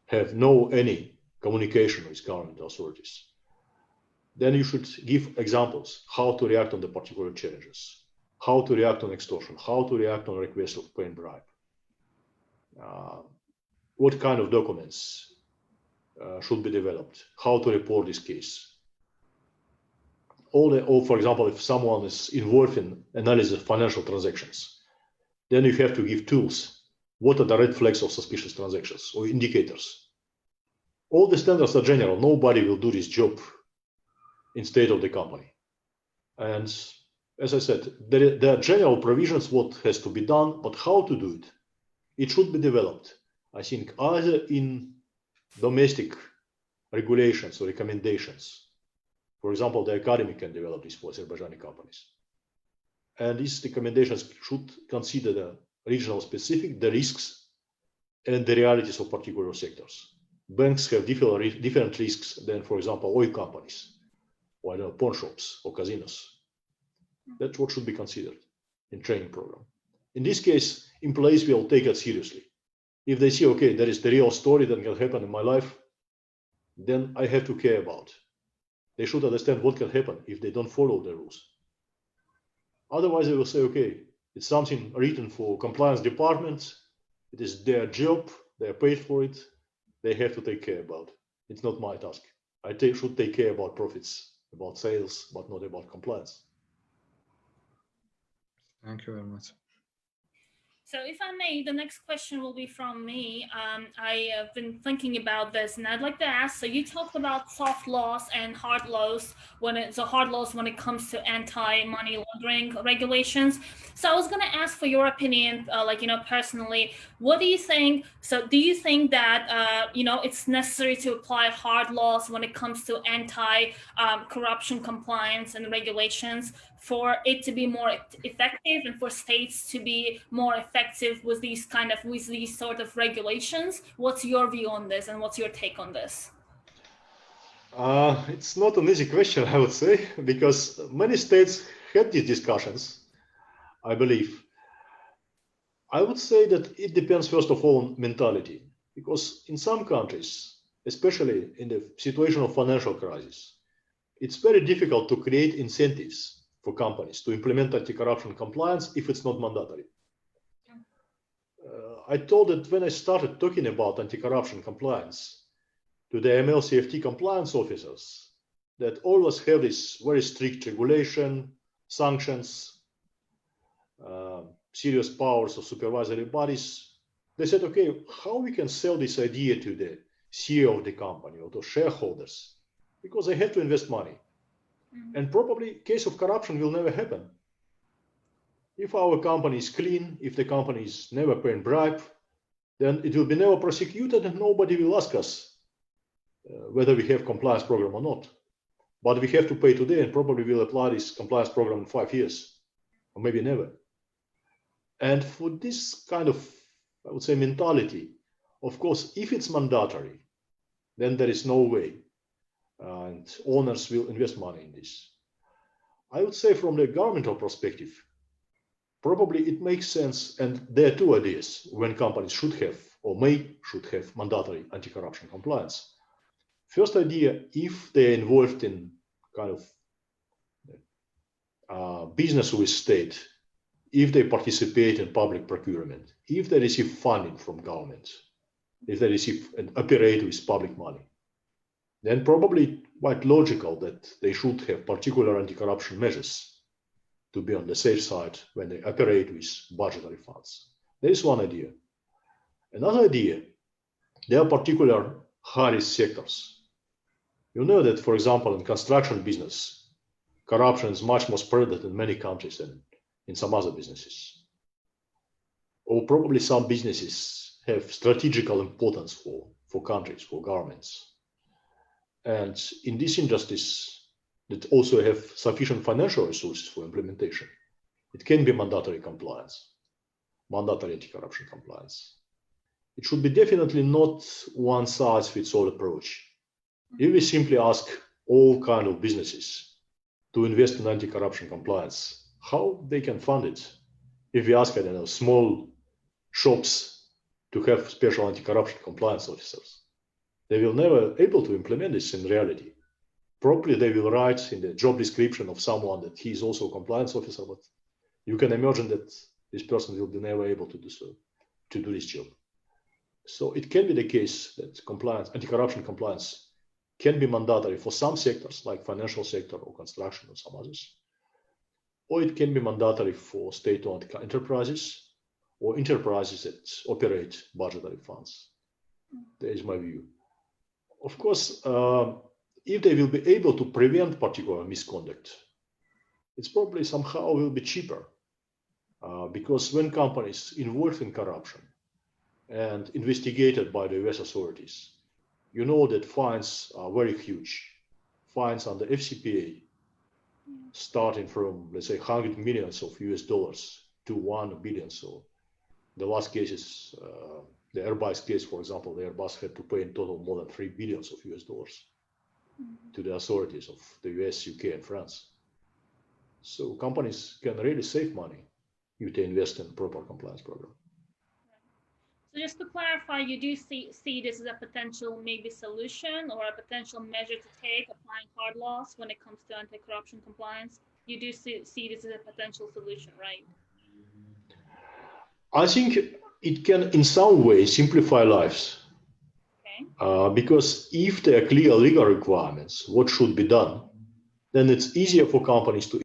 have any communication with government authorities, then you should give examples how to react on the particular challenges, how to react on extortion, how to react on requests of paying bribe, what kind of documents should be developed, how to report this case. Or for example, if someone is involved in analysis of financial transactions, then you have to give tools. What are the red flags of suspicious transactions or indicators? All the standards are general. Nobody will do this job instead of the company. And as I said, there are general provisions what has to be done, but how to do it, it should be developed, I think, either in domestic regulations or recommendations. For example, the Academy can develop this for Azerbaijani companies. And these recommendations should consider the regional specific, the risks, and the realities of particular sectors. Banks have different risks than, for example, oil companies, or pawn shops or casinos. That's what should be considered in training program. In this case, employees will take it seriously. If they see, okay, there is the real story that can happen in my life, then I have to care about. They should understand what can happen if they don't follow the rules. Otherwise, they will say, okay, it's something written for compliance department. It is their job. They are paid for it. They have to take care about it. It's not my task. I should take care about profits, about sales, but not about compliance. Thank you very much. So if I may, the next question will be from me. I have been thinking about this, and I'd like to ask, so you talked about soft laws and hard laws when it comes to anti-money laundering regulations. So I was going to ask for your opinion, personally, what do you think? So do you think that, it's necessary to apply hard laws when it comes to anti-corruption compliance and regulations for it to be more effective and for states to be more effective with these sort of regulations? What's your view on this, and what's your take on this? It's not an easy question, I would say, because many states had these discussions, I believe. I would say that it depends, first of all, on mentality, because in some countries, especially in the situation of financial crisis, it's very difficult to create incentives for companies to implement anti-corruption compliance if it's not mandatory. I told that when I started talking about anti-corruption compliance to the ML-CFT compliance officers, that always have this very strict regulation, sanctions, serious powers of supervisory bodies. They said, okay, how we can sell this idea to the CEO of the company or to shareholders? Because they have to invest money. And probably case of corruption will never happen. If our company is clean, if the company is never paying bribe, then it will be never prosecuted and nobody will ask us whether we have compliance program or not. But we have to pay today and probably will apply this compliance program in 5 years, or maybe never. And for this kind of, I would say, mentality, of course, if it's mandatory, then there is no way. And owners will invest money in this. I would say from the governmental perspective, probably it makes sense, and there are two ideas when companies should have or should have mandatory anti-corruption compliance. First idea, if they're involved in kind of business with state, if they participate in public procurement, if they receive funding from government, if they receive and operate with public money, then probably quite logical that they should have particular anti-corruption measures to be on the safe side when they operate with budgetary funds. There is one idea. Another idea, there are particular high-risk sectors. You know that, for example, in construction business, corruption is much more spread in many countries than in some other businesses. Or probably some businesses have strategical importance for countries, for governments. And in these industries that also have sufficient financial resources for implementation, it can be mandatory compliance, mandatory anti-corruption compliance. It should be definitely not one-size-fits-all approach. If we simply ask all kinds of businesses to invest in anti-corruption compliance, how they can fund it? If we ask, I don't know, small shops to have special anti-corruption compliance officers, they will never be able to implement this in reality. Probably they will write in the job description of someone that he is also a compliance officer, but you can imagine that this person will be never able to do so, to do this job. So it can be the case that compliance, anti-corruption compliance can be mandatory for some sectors like financial sector or construction or some others, or it can be mandatory for state-owned enterprises or enterprises that operate budgetary funds. That is my view. Of course, if they will be able to prevent particular misconduct, it's probably somehow will be cheaper because when companies involved in corruption and investigated by the US authorities, you know that fines are very huge. Fines under FCPA starting from, let's say, $100 million US to $1 billion. So the last cases, the Airbus case, for example, the Airbus had to pay in total more than $3 billion US to the authorities of the US, UK, and France. So companies can really save money if they invest in proper compliance program. So just to clarify, you do see this as a potential maybe solution or a potential measure to take, applying hard laws when it comes to anti-corruption compliance? you do see this as a potential solution, right? I think it can, in some way, simplify lives. Okay. Because if there are clear legal requirements, what should be done, then it's easier for companies to